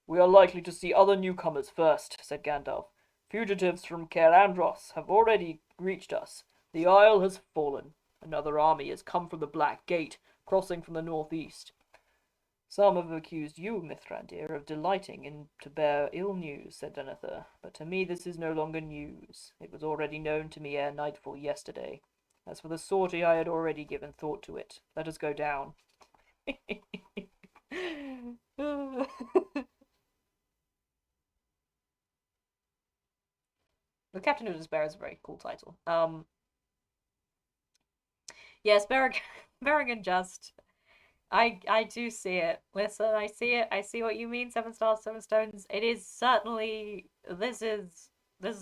"We are likely to see other newcomers first," said Gandalf. "Fugitives from Caer Andros have already reached us. The Isle has fallen. Another army has come from the Black Gate, crossing from the northeast. Some have accused you, Mithrandir, of delighting in to bear ill news," said Denethor. "But to me this is no longer news. It was already known to me ere nightfall yesterday. As for the sortie, I had already given thought to it. Let us go down." The Captain of Despair is a very cool title. Yes, Berrigan just I do see it. Listen, I see it. I see what you mean, seven stars, seven stones. It is certainly this is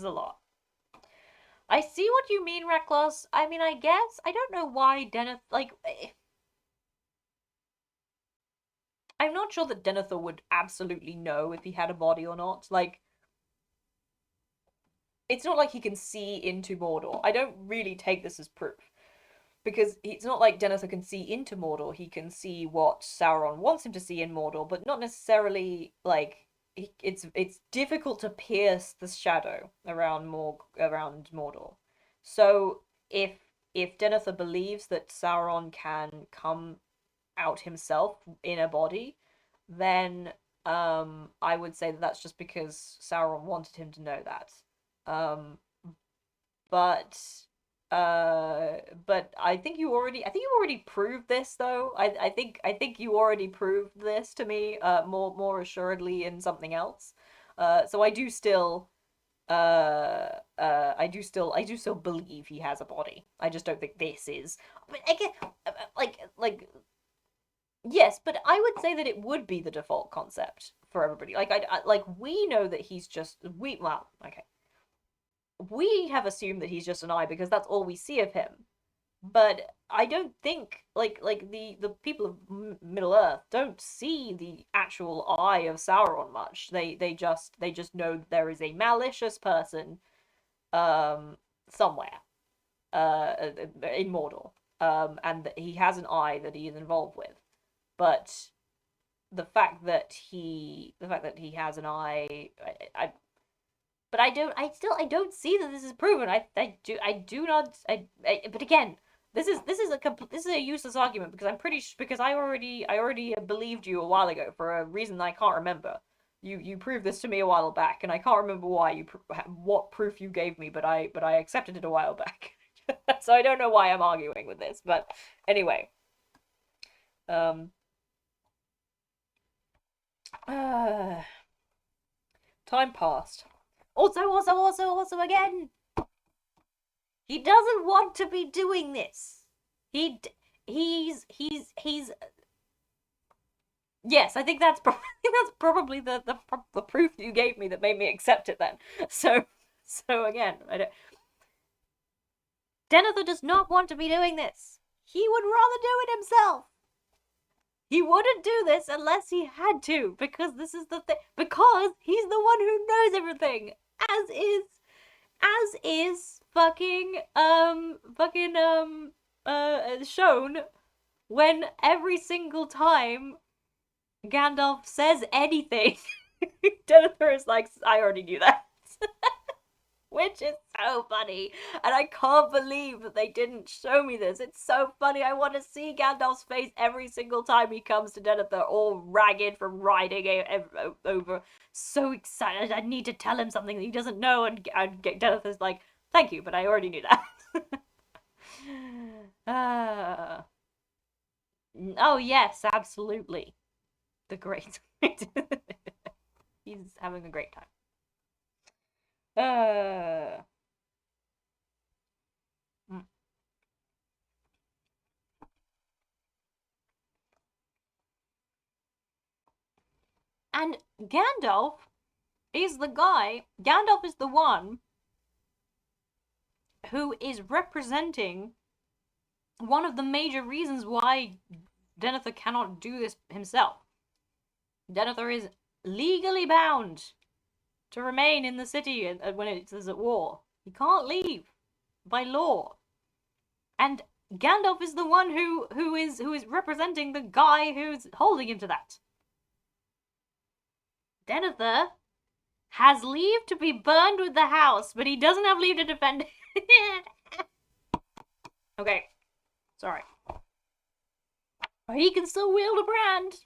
a lot. I see what you mean, Reckless. I mean, I guess I don't know why Deneth like I'm not sure that Denethor would absolutely know if he had a body or not. Like, it's not like he can see into Mordor. I don't really take this as proof. Because it's not like Denethor can see into Mordor. He can see what Sauron wants him to see in Mordor, but not necessarily like it's difficult to pierce the shadow around Mordor. So if if Denethor believes that Sauron can come out himself in a body, then I would say that that's just because Sauron wanted him to know that. Um, but uh but I think you already proved this though. I think you already proved this to me more assuredly in something else. So I do still believe he has a body. I just don't think this is. But again, like yes, but I would say that it would be the default concept for everybody. Like we know that he's just we well, okay. We have assumed that he's just an eye because that's all we see of him. But I don't think like the people of Middle Earth don't see the actual eye of Sauron much. They just know that there is a malicious person um somewhere in Mordor and that he has an eye that he is involved with. But the fact that he has an eye, but I don't see that this is proven. I do not but again, this is a useless argument because because I already believed you a while ago for a reason that I can't remember. You proved this to me a while back, and I can't remember what proof you gave me, but I accepted it a while back. So I don't know why I'm arguing with this, but anyway, um, uh, time passed. Also, again, he doesn't want to be doing this. He he's yes, I think that's probably that's probably the proof you gave me that made me accept it then. So so again, I don't Denethor does not want to be doing this. He would rather do it himself. He wouldn't do this unless he had to, because this is the thing. Because he's the one who knows everything, as is shown when every single time Gandalf says anything, Denethor is like, I already knew that. Which is so funny. And I can't believe that they didn't show me this. It's so funny. I want to see Gandalf's face every single time he comes to Denethor, all ragged from riding over. So excited. I need to tell him something that he doesn't know. And Denethor's like, thank you, but I already knew that. uh, oh, yes, absolutely. The great. He's having a great time. Uh, mm. and Gandalf is the one who is representing one of the major reasons why Denethor cannot do this himself. Denethor is legally bound to remain in the city when it is at war. He can't leave by law. And Gandalf is the one who is representing the guy who's holding him to that. Denethor has leave to be burned with the house, but he doesn't have leave to defend it. Okay, sorry. He can still wield a brand.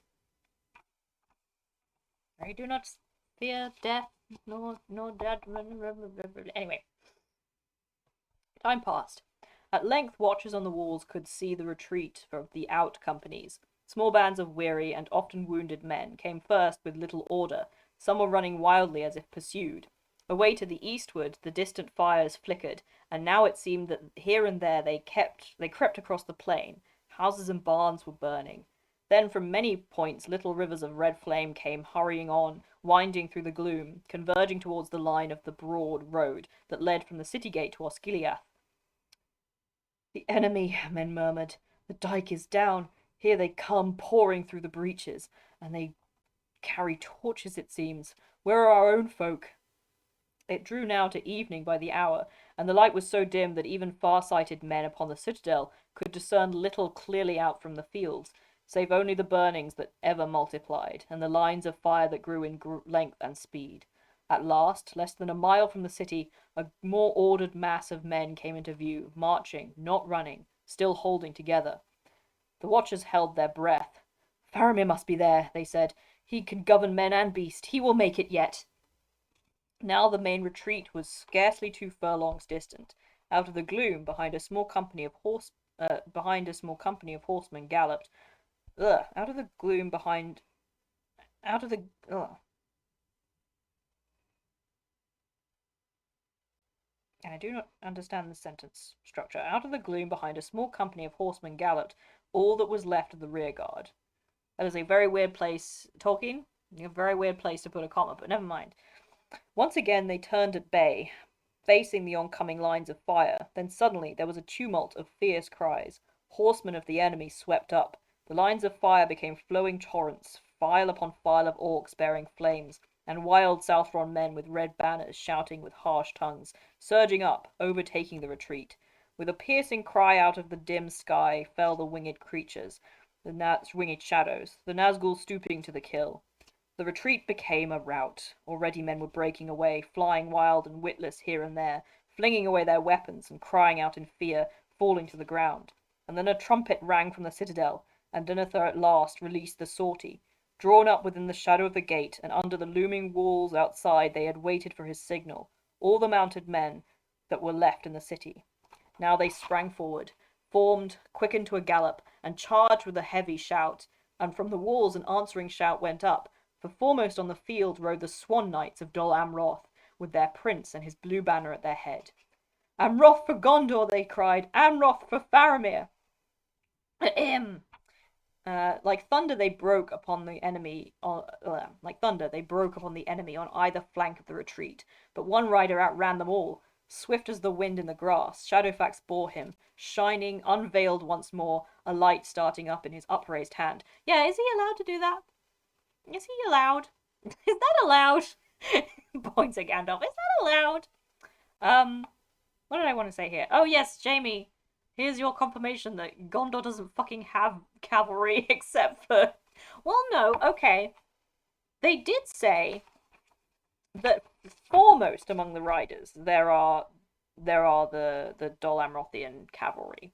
I do not fear death, nor judgment. Anyway, time passed. At length, watchers on the walls could see the retreat of the out companies. Small bands of weary and often wounded men came first with little order. Some were running wildly as if pursued. Away to the eastward, the distant fires flickered, and now it seemed that here and there they crept across the plain. Houses and barns were burning. Then from many points little rivers of red flame came hurrying on, winding through the gloom, converging towards the line of the broad road that led from the city gate to Osgiliath. The enemy, men murmured. The dike is down. Here they come, pouring through the breaches, and they carry torches, it seems. Where are our own folk? It drew now to evening by the hour, and the light was so dim that even far-sighted men upon the citadel could discern little clearly out from the fields, save only the burnings that ever multiplied, and the lines of fire that grew in length and speed. At last, less than a mile from the city, a more ordered mass of men came into view, marching, not running, still holding together. The watchers held their breath. Faramir must be there, they said. He can govern men and beast. He will make it yet. Now the main retreat was scarcely 2 furlongs distant. Out of the gloom, behind a small company of horsemen galloped. Out of the gloom behind. Out of the. I do not understand the sentence structure. Out of the gloom behind a small company of horsemen galloped all that was left of the rear guard. That is a very weird place, Tolkien. A very weird place to put a comma, but never mind. Once again they turned at bay, facing the oncoming lines of fire. Then suddenly there was a tumult of fierce cries. Horsemen of the enemy swept up. The lines of fire became flowing torrents, file upon file of orcs bearing flames, and wild Southron men with red banners shouting with harsh tongues, surging up, overtaking the retreat. With a piercing cry out of the dim sky fell the winged creatures, winged shadows, the Nazgul stooping to the kill. The retreat became a rout. Already men were breaking away, flying wild and witless here and there, flinging away their weapons and crying out in fear, falling to the ground. And then a trumpet rang from the citadel, and Denethor at last released the sortie. Drawn up within the shadow of the gate, and under the looming walls outside, they had waited for his signal, all the mounted men that were left in the city. Now they sprang forward, formed, quickened to a gallop, and charged with a heavy shout. And from the walls an answering shout went up, for foremost on the field rode the Swan Knights of Dol Amroth, with their prince and his blue banner at their head. Amroth for Gondor, they cried. Amroth for Faramir. Ahem. Like thunder, they broke upon the enemy. Like thunder, they broke upon the enemy on either flank of the retreat. But one rider outran them all. Swift as the wind in the grass, Shadowfax bore him, shining, unveiled once more, a light starting up in his upraised hand. Yeah, is he allowed to do that? Is he allowed? Is that allowed? Points at Gandalf. Is that allowed? What did I want to say here? Oh yes, Jamie. Here's your confirmation that Gondor doesn't fucking have cavalry except for. Well, no. Okay. They did say that foremost among the riders there are the Dol Amrothian cavalry.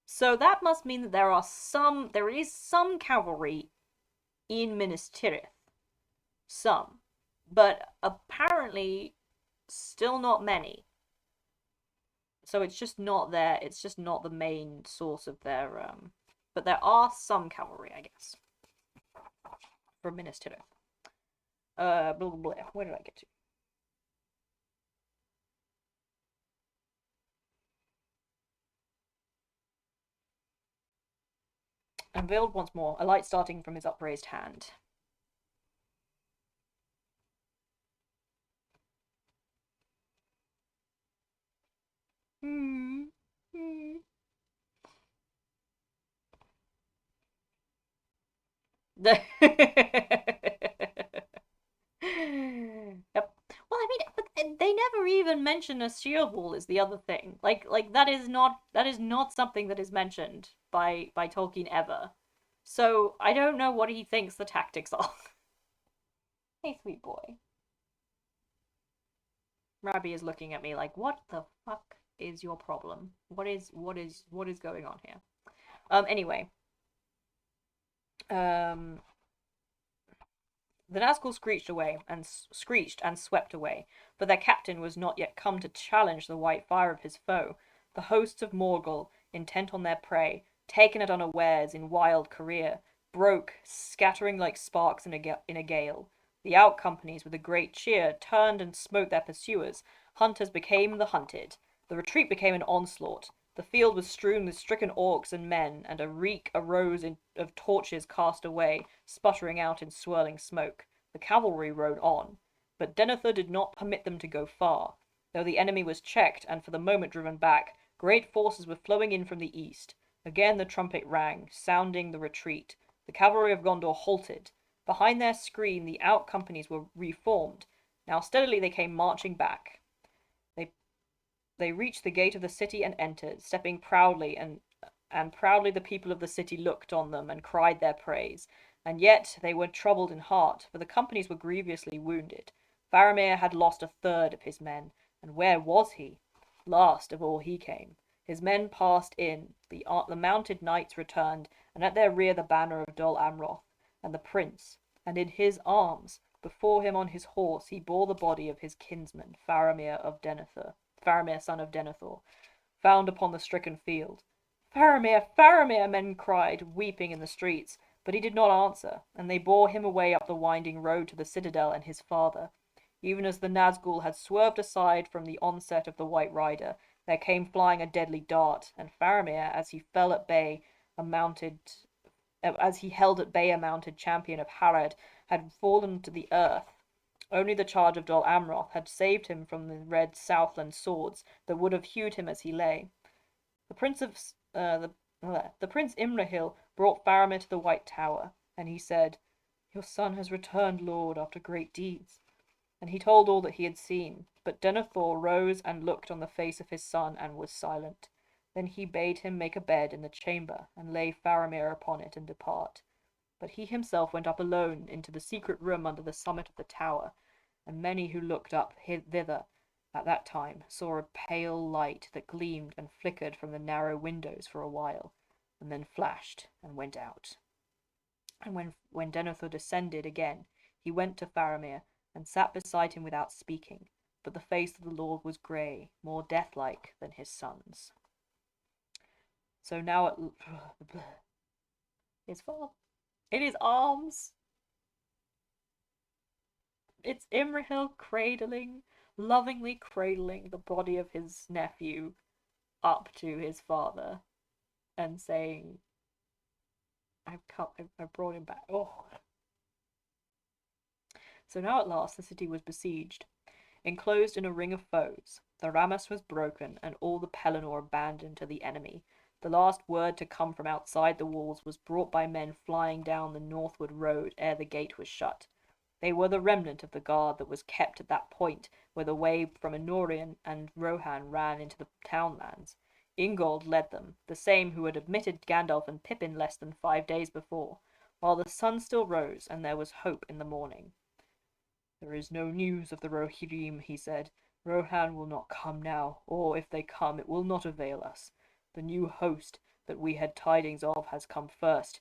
So that must mean that there is some cavalry in Minas Tirith. Some. But apparently still not many. So it's just not the main source of their but there are some cavalry, I guess. From Minas Tirith. Blah blah blah. Where did I get to? Unveiled once more, a light starting from his upraised hand. Hmm. Hmm. Yep. Well, I mean, but they never even mention a shield wall is the other thing. Like that is not something that is mentioned by Tolkien ever. So I don't know what he thinks the tactics are. Hey, sweet boy. Rabbi is looking at me like, what the fuck is your problem? What is going on here? Anyway. Um The Nazgul screeched and swept away, but their captain was not yet come to challenge the white fire of his foe. The hosts of Morgul, intent on their prey, taken at unawares in wild career, broke, scattering like sparks in a gale. The out companies, with a great cheer, turned and smote their pursuers. Hunters became the hunted. The retreat became an onslaught. The field was strewn with stricken orcs and men, and a reek arose of torches cast away, sputtering out in swirling smoke. The cavalry rode on, but Denethor did not permit them to go far. Though the enemy was checked and for the moment driven back, great forces were flowing in from the east. Again the trumpet rang, sounding the retreat. The cavalry of Gondor halted. Behind their screen the out companies were reformed. Now steadily they came marching back. They they reached the gate of the city and entered, stepping proudly, and proudly the people of the city looked on them and cried their praise. And yet they were troubled in heart, for the companies were grievously wounded. Faramir had lost a third of his men, and where was he? Last of all he came. His men passed in, the mounted knights returned, and at their rear the banner of Dol Amroth, and the prince, and in his arms, before him on his horse, he bore the body of his kinsman, Faramir son of Denethor, found upon the stricken field. Faramir, Faramir, men cried, weeping in the streets, but he did not answer, and they bore him away up the winding road to the citadel and his father. Even as the Nazgul had swerved aside from the onset of the White Rider, there came flying a deadly dart, and Faramir, as he held at bay a mounted champion of Harad, had fallen to the earth. Only the charge of Dol Amroth had saved him from the red Southland swords that would have hewed him as he lay. The Prince Imrahil brought Faramir to the White Tower, and he said, "Your son has returned, lord, after great deeds." And he told all that he had seen. But Denethor rose and looked on the face of his son and was silent. Then he bade him make a bed in the chamber, and lay Faramir upon it and depart. But he himself went up alone into the secret room under the summit of the tower, and many who looked up thither at that time saw a pale light that gleamed and flickered from the narrow windows for a while, and then flashed and went out. And when Denethor descended again, he went to Faramir and sat beside him without speaking, but the face of the Lord was grey, more death-like than his son's. So now at his father, in his arms, it's Imrahil lovingly cradling the body of his nephew up to his father and saying, I've brought him back. Oh. So now at last the city was besieged, enclosed in a ring of foes. The Rammas was broken, and all the Pelennor abandoned to the enemy. The last word to come from outside the walls was brought by men flying down the northward road ere the gate was shut. They were the remnant of the guard that was kept at that point where the way from Anorion and Rohan ran into the townlands. Ingold led them, the same who had admitted Gandalf and Pippin less than 5 days before, while the sun still rose and there was hope in the morning. "There is no news of the Rohirrim," he said. "Rohan will not come now, or if they come it will not avail us. The new host that we had tidings of has come first,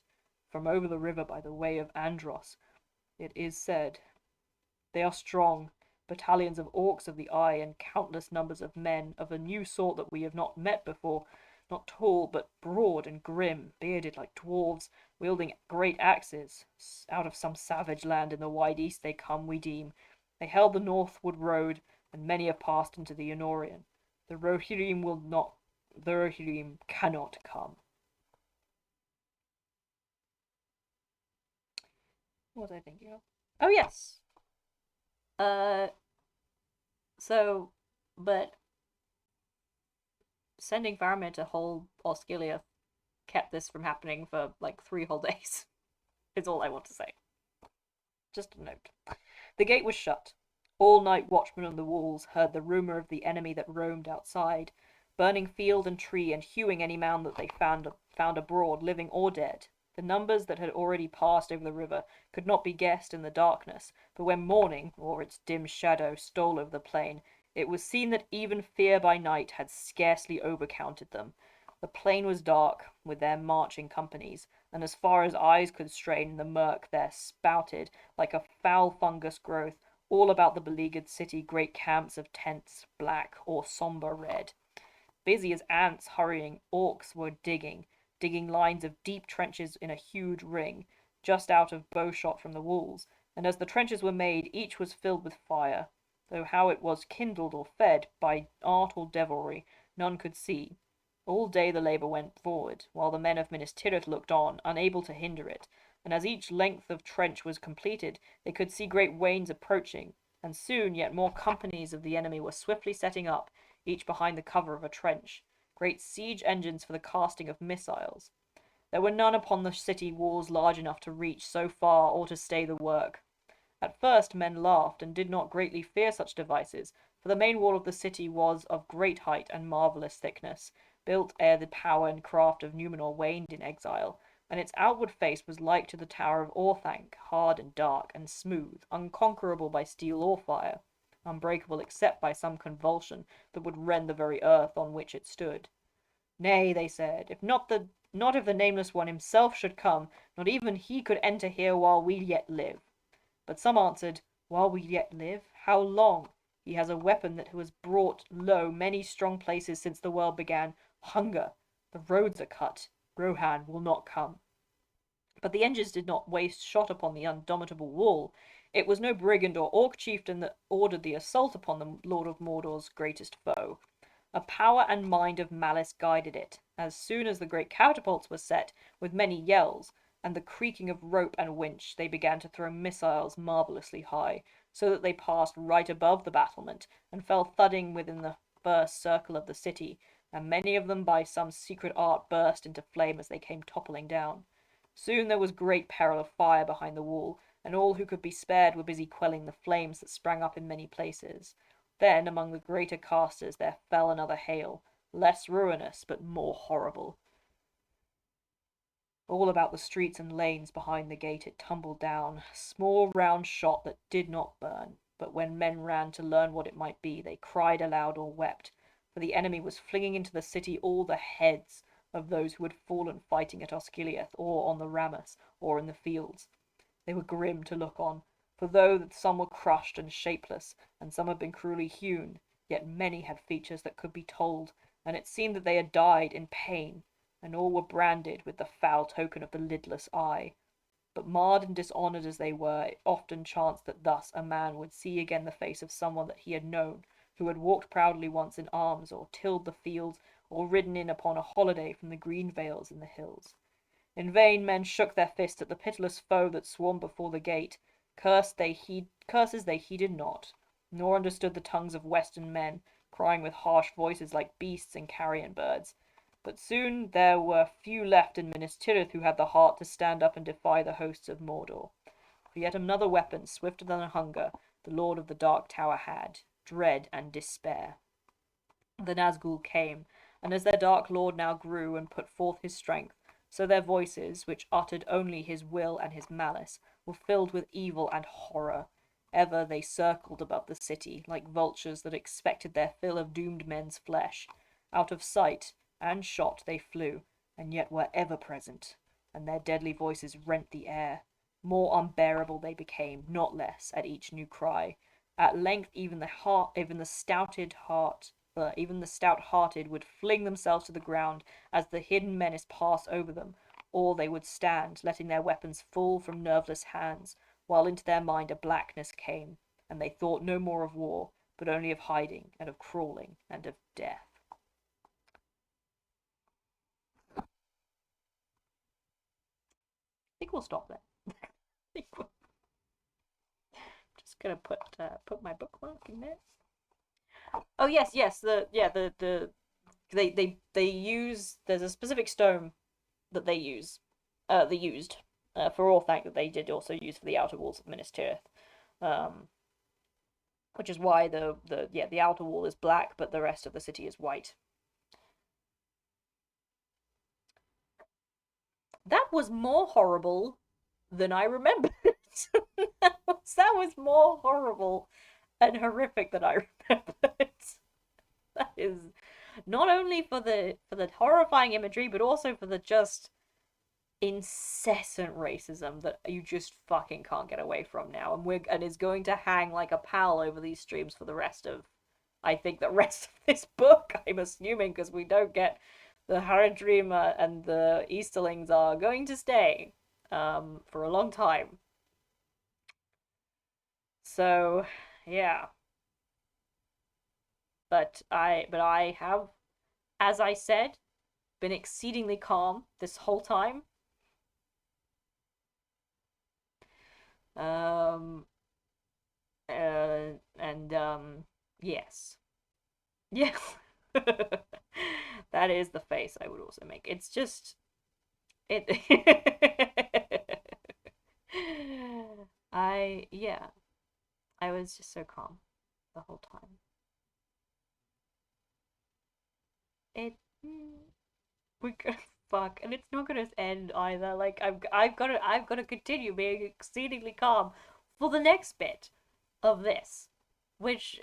from over the river by the way of Andros, it is said. They are strong, battalions of orcs of the eye, and countless numbers of men of a new sort that we have not met before, not tall, but broad and grim, bearded like dwarves, wielding great axes. Out of some savage land in the wide east they come, we deem. They held the northward road, and many have passed into the Anorion. The Rohirrim cannot come." What was I thinking of? Oh yes. Uh so but sending Faramir to hold Osgiliath kept this from happening for like 3 whole days. Is all I want to say. Just a note. The gate was shut. All night watchmen on the walls heard the rumour of the enemy that roamed outside, burning field and tree and hewing any man that they found abroad, living or dead. The numbers that had already passed over the river could not be guessed in the darkness, but when morning, or its dim shadow, stole over the plain, it was seen that even fear by night had scarcely overcounted them. The plain was dark with their marching companies, and as far as eyes could strain in the murk there spouted, like a foul fungus growth, all about the beleaguered city great camps of tents, black or sombre red. Busy as ants hurrying, orcs were digging lines of deep trenches in a huge ring, just out of bowshot from the walls, and as the trenches were made, each was filled with fire, though how it was kindled or fed, by art or devilry, none could see. All day the labour went forward, while the men of Minas Tirith looked on, unable to hinder it, and as each length of trench was completed, they could see great wains approaching, and soon yet more companies of the enemy were swiftly setting up, each behind the cover of a trench, great siege engines for the casting of missiles. There were none upon the city walls large enough to reach so far or to stay the work. At first men laughed, and did not greatly fear such devices, for the main wall of the city was of great height and marvellous thickness, built ere the power and craft of Numenor waned in exile, and its outward face was like to the tower of Orthanc, hard and dark and smooth, unconquerable by steel or fire, unbreakable except by some convulsion that would rend the very earth on which it stood. Nay, they said, not if the Nameless One himself should come, not even he could enter here while we yet live. But some answered, While we yet live? How long? He has a weapon that has brought low many strong places since the world began. Hunger. The roads are cut. Rohan will not come. But the engines did not waste shot upon the indomitable wall. It was no brigand or orc chieftain that ordered the assault upon the Lord of Mordor's greatest foe. A power and mind of malice guided it. As soon as the great catapults were set, with many yells, and the creaking of rope and winch, they began to throw missiles marvellously high, so that they passed right above the battlement, and fell thudding within the first circle of the city, and many of them by some secret art burst into flame as they came toppling down. Soon there was great peril of fire behind the wall, and all who could be spared were busy quelling the flames that sprang up in many places. Then among the greater casters there fell another hail, less ruinous but more horrible. All about the streets and lanes behind the gate it tumbled down, small round shot that did not burn, but when men ran to learn what it might be, they cried aloud or wept, for the enemy was flinging into the city all the heads of those who had fallen fighting at Osgiliath, or on the Rammus, or in the fields. They were grim to look on, for though some were crushed and shapeless, and some had been cruelly hewn, yet many had features that could be told, and it seemed that they had died in pain, and all were branded with the foul token of the lidless eye. But marred and dishonoured as they were, it often chanced that thus a man would see again the face of someone that he had known, who had walked proudly once in arms, or tilled the fields, or ridden in upon a holiday from the green vales in the hills. In vain men shook their fists at the pitiless foe that swarmed before the gate. Curses they heeded not, nor understood the tongues of Western men, crying with harsh voices like beasts and carrion birds. But soon there were few left in Minas Tirith who had the heart to stand up and defy the hosts of Mordor. For yet another weapon, swifter than hunger, the Lord of the Dark Tower had, dread and despair. The Nazgul came, and as their dark lord now grew and put forth his strength, so their voices, which uttered only his will and his malice, were filled with evil and horror. Ever they circled above the city, like vultures that expected their fill of doomed men's flesh. Out of sight and shot they flew, and yet were ever present, and their deadly voices rent the air. More unbearable they became, not less, at each new cry. At length even the stout-hearted would fling themselves to the ground as the hidden menace passed over them, or they would stand, letting their weapons fall from nerveless hands, while into their mind a blackness came, and they thought no more of war, but only of hiding, and of crawling, and of death. I think we'll stop there. I think we're just gonna put my bookmark in there. Oh yes, yes. They use, there's a specific stone that they used for Orthanc that they did also use for the outer walls of Minas Tirith, um, which is why the outer wall is black, but the rest of the city is white. That was more horrible than I remembered. that was more horrible and horrific than I remembered. That is not only for the horrifying imagery, but also for the just incessant racism that you just fucking can't get away from now, and is going to hang like a pall over these streams for the rest of, I think, the rest of this book. I'm assuming because we don't get the Haradrim and the Easterlings are going to stay for a long time. So yeah, but I have, as I said, been exceedingly calm this whole time. Um, and yes. Yes. That is the face I would also make. It's just it yeah, I was just so calm the whole time. It we go fuck, and it's not gonna end either. Like I've got to continue being exceedingly calm for the next bit of this, which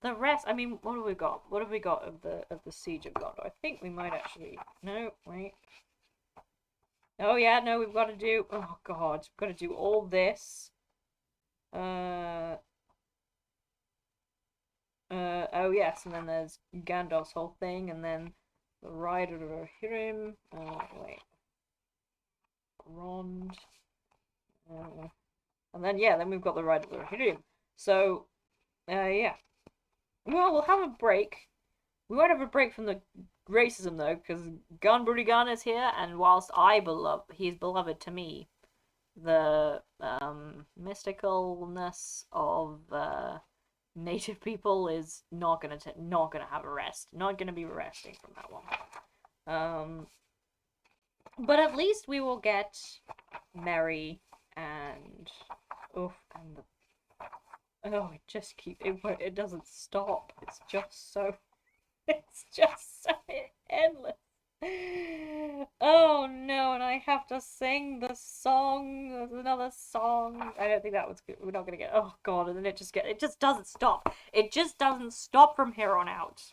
the rest. I mean, what have we got? What have we got of the siege of Gondor? I think we might actually. No, wait. Oh yeah, no, we've got to do. Oh God, we've got to do all this. Uh, oh yes, and then there's Gandalf's whole thing, and then the Rider of Hirim. Wait, Rond. And then yeah, then we've got the Rider of Hirim. So, yeah. Well, we'll have a break. We won't have a break from the racism though, because Gunburigan is here, and whilst he's beloved to me, the mysticalness of native people is not gonna have a rest. Not gonna be resting from that one. But at least we will get Merry and and it just it doesn't stop. It's just so it's just so endless. Oh no, and I have to sing the song. There's another song. I don't think that was good. We're not gonna get. Oh god, and then it just doesn't stop. It just doesn't stop from here on out.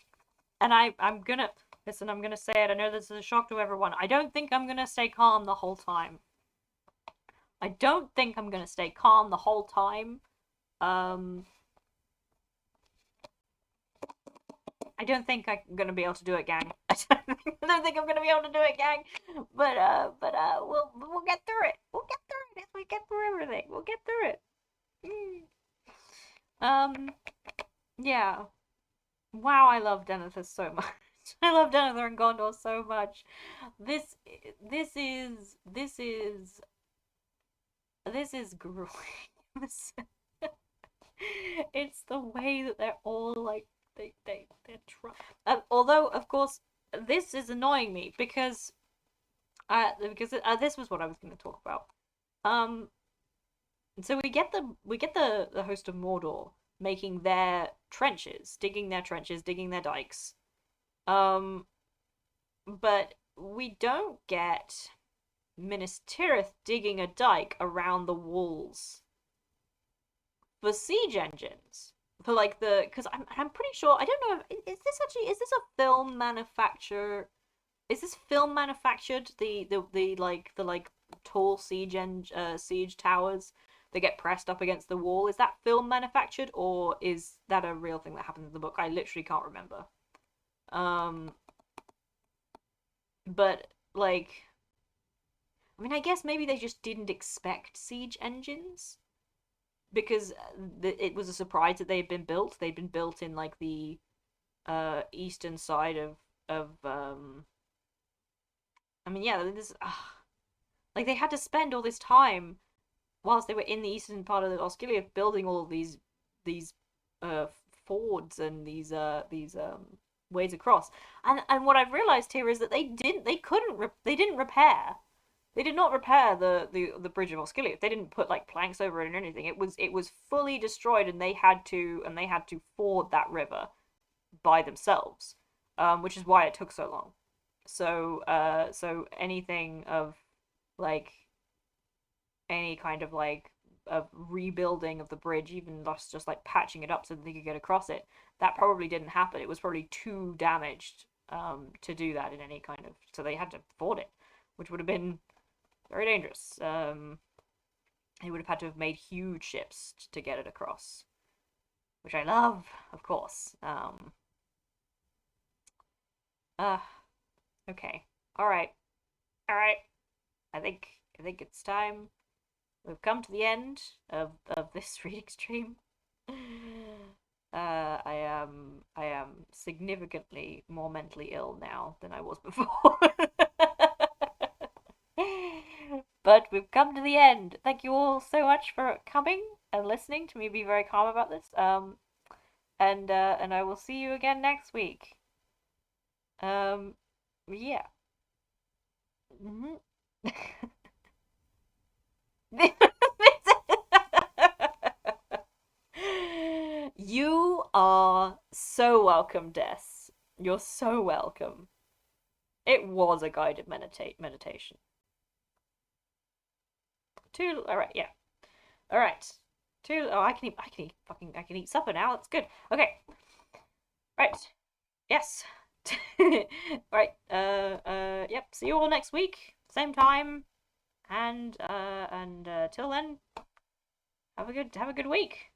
And I'm gonna listen. I'm gonna say it. I know this is a shock to everyone. I don't think I'm gonna stay calm the whole time. I don't think I'm gonna stay calm the whole time. Um, I don't think I'm gonna be able to do it, gang. I don't think I'm gonna be able to do it, gang. But we'll get through it. We'll get through it if we get through everything. We'll get through it. Mm. Yeah. Wow, I love Denethor so much. I love Denethor and Gondor so much. This is grueling. It's the way that they're all like they're trying. Although of course this is annoying me because this was what I was going to talk about. Um, so we get the host of Mordor making their trenches, digging their trenches, digging their dikes. Um, but we don't get Minas Tirith digging a dike around the walls for siege engines. For like because I'm pretty sure I don't know if is this a film manufacturer? Is this film manufactured? The tall siege towers that get pressed up against the wall. Is that film manufactured or is that a real thing that happens in the book? I literally can't remember. Um, but like, I mean, I guess maybe they just didn't expect siege engines because it was a surprise that they had been built. They'd been built in like the eastern side of. I mean, yeah, this like they had to spend all this time whilst they were in the eastern part of the Osgiliath building all of these uh fords and these ways across. And what I've realized here is that they didn't repair. They did not repair the bridge of Osgiliath. They didn't put like planks over it or anything. It was fully destroyed, and they had to ford that river by themselves, which is why it took so long. So anything of like any kind of like of rebuilding of the bridge, even just like patching it up so that they could get across it, that probably didn't happen. It was probably too damaged to do that in any kind of. So they had to ford it, which would have been very dangerous. They would have had to have made huge ships to get it across, which I love, of course. Uh, okay, all right, all right. I think it's time. We've come to the end of this reading stream. I am significantly more mentally ill now than I was before. But we've come to the end. Thank you all so much for coming and listening to me be very calm about this. And I will see you again next week. Um, yeah. Mhm. You are so welcome, Des. You're so welcome. It was a guided meditation. All right, yeah. All right. Oh, I can eat supper now. That's good. Okay. Right. Yes. Right. Yep. See you all next week, same time, and till then, have a good week.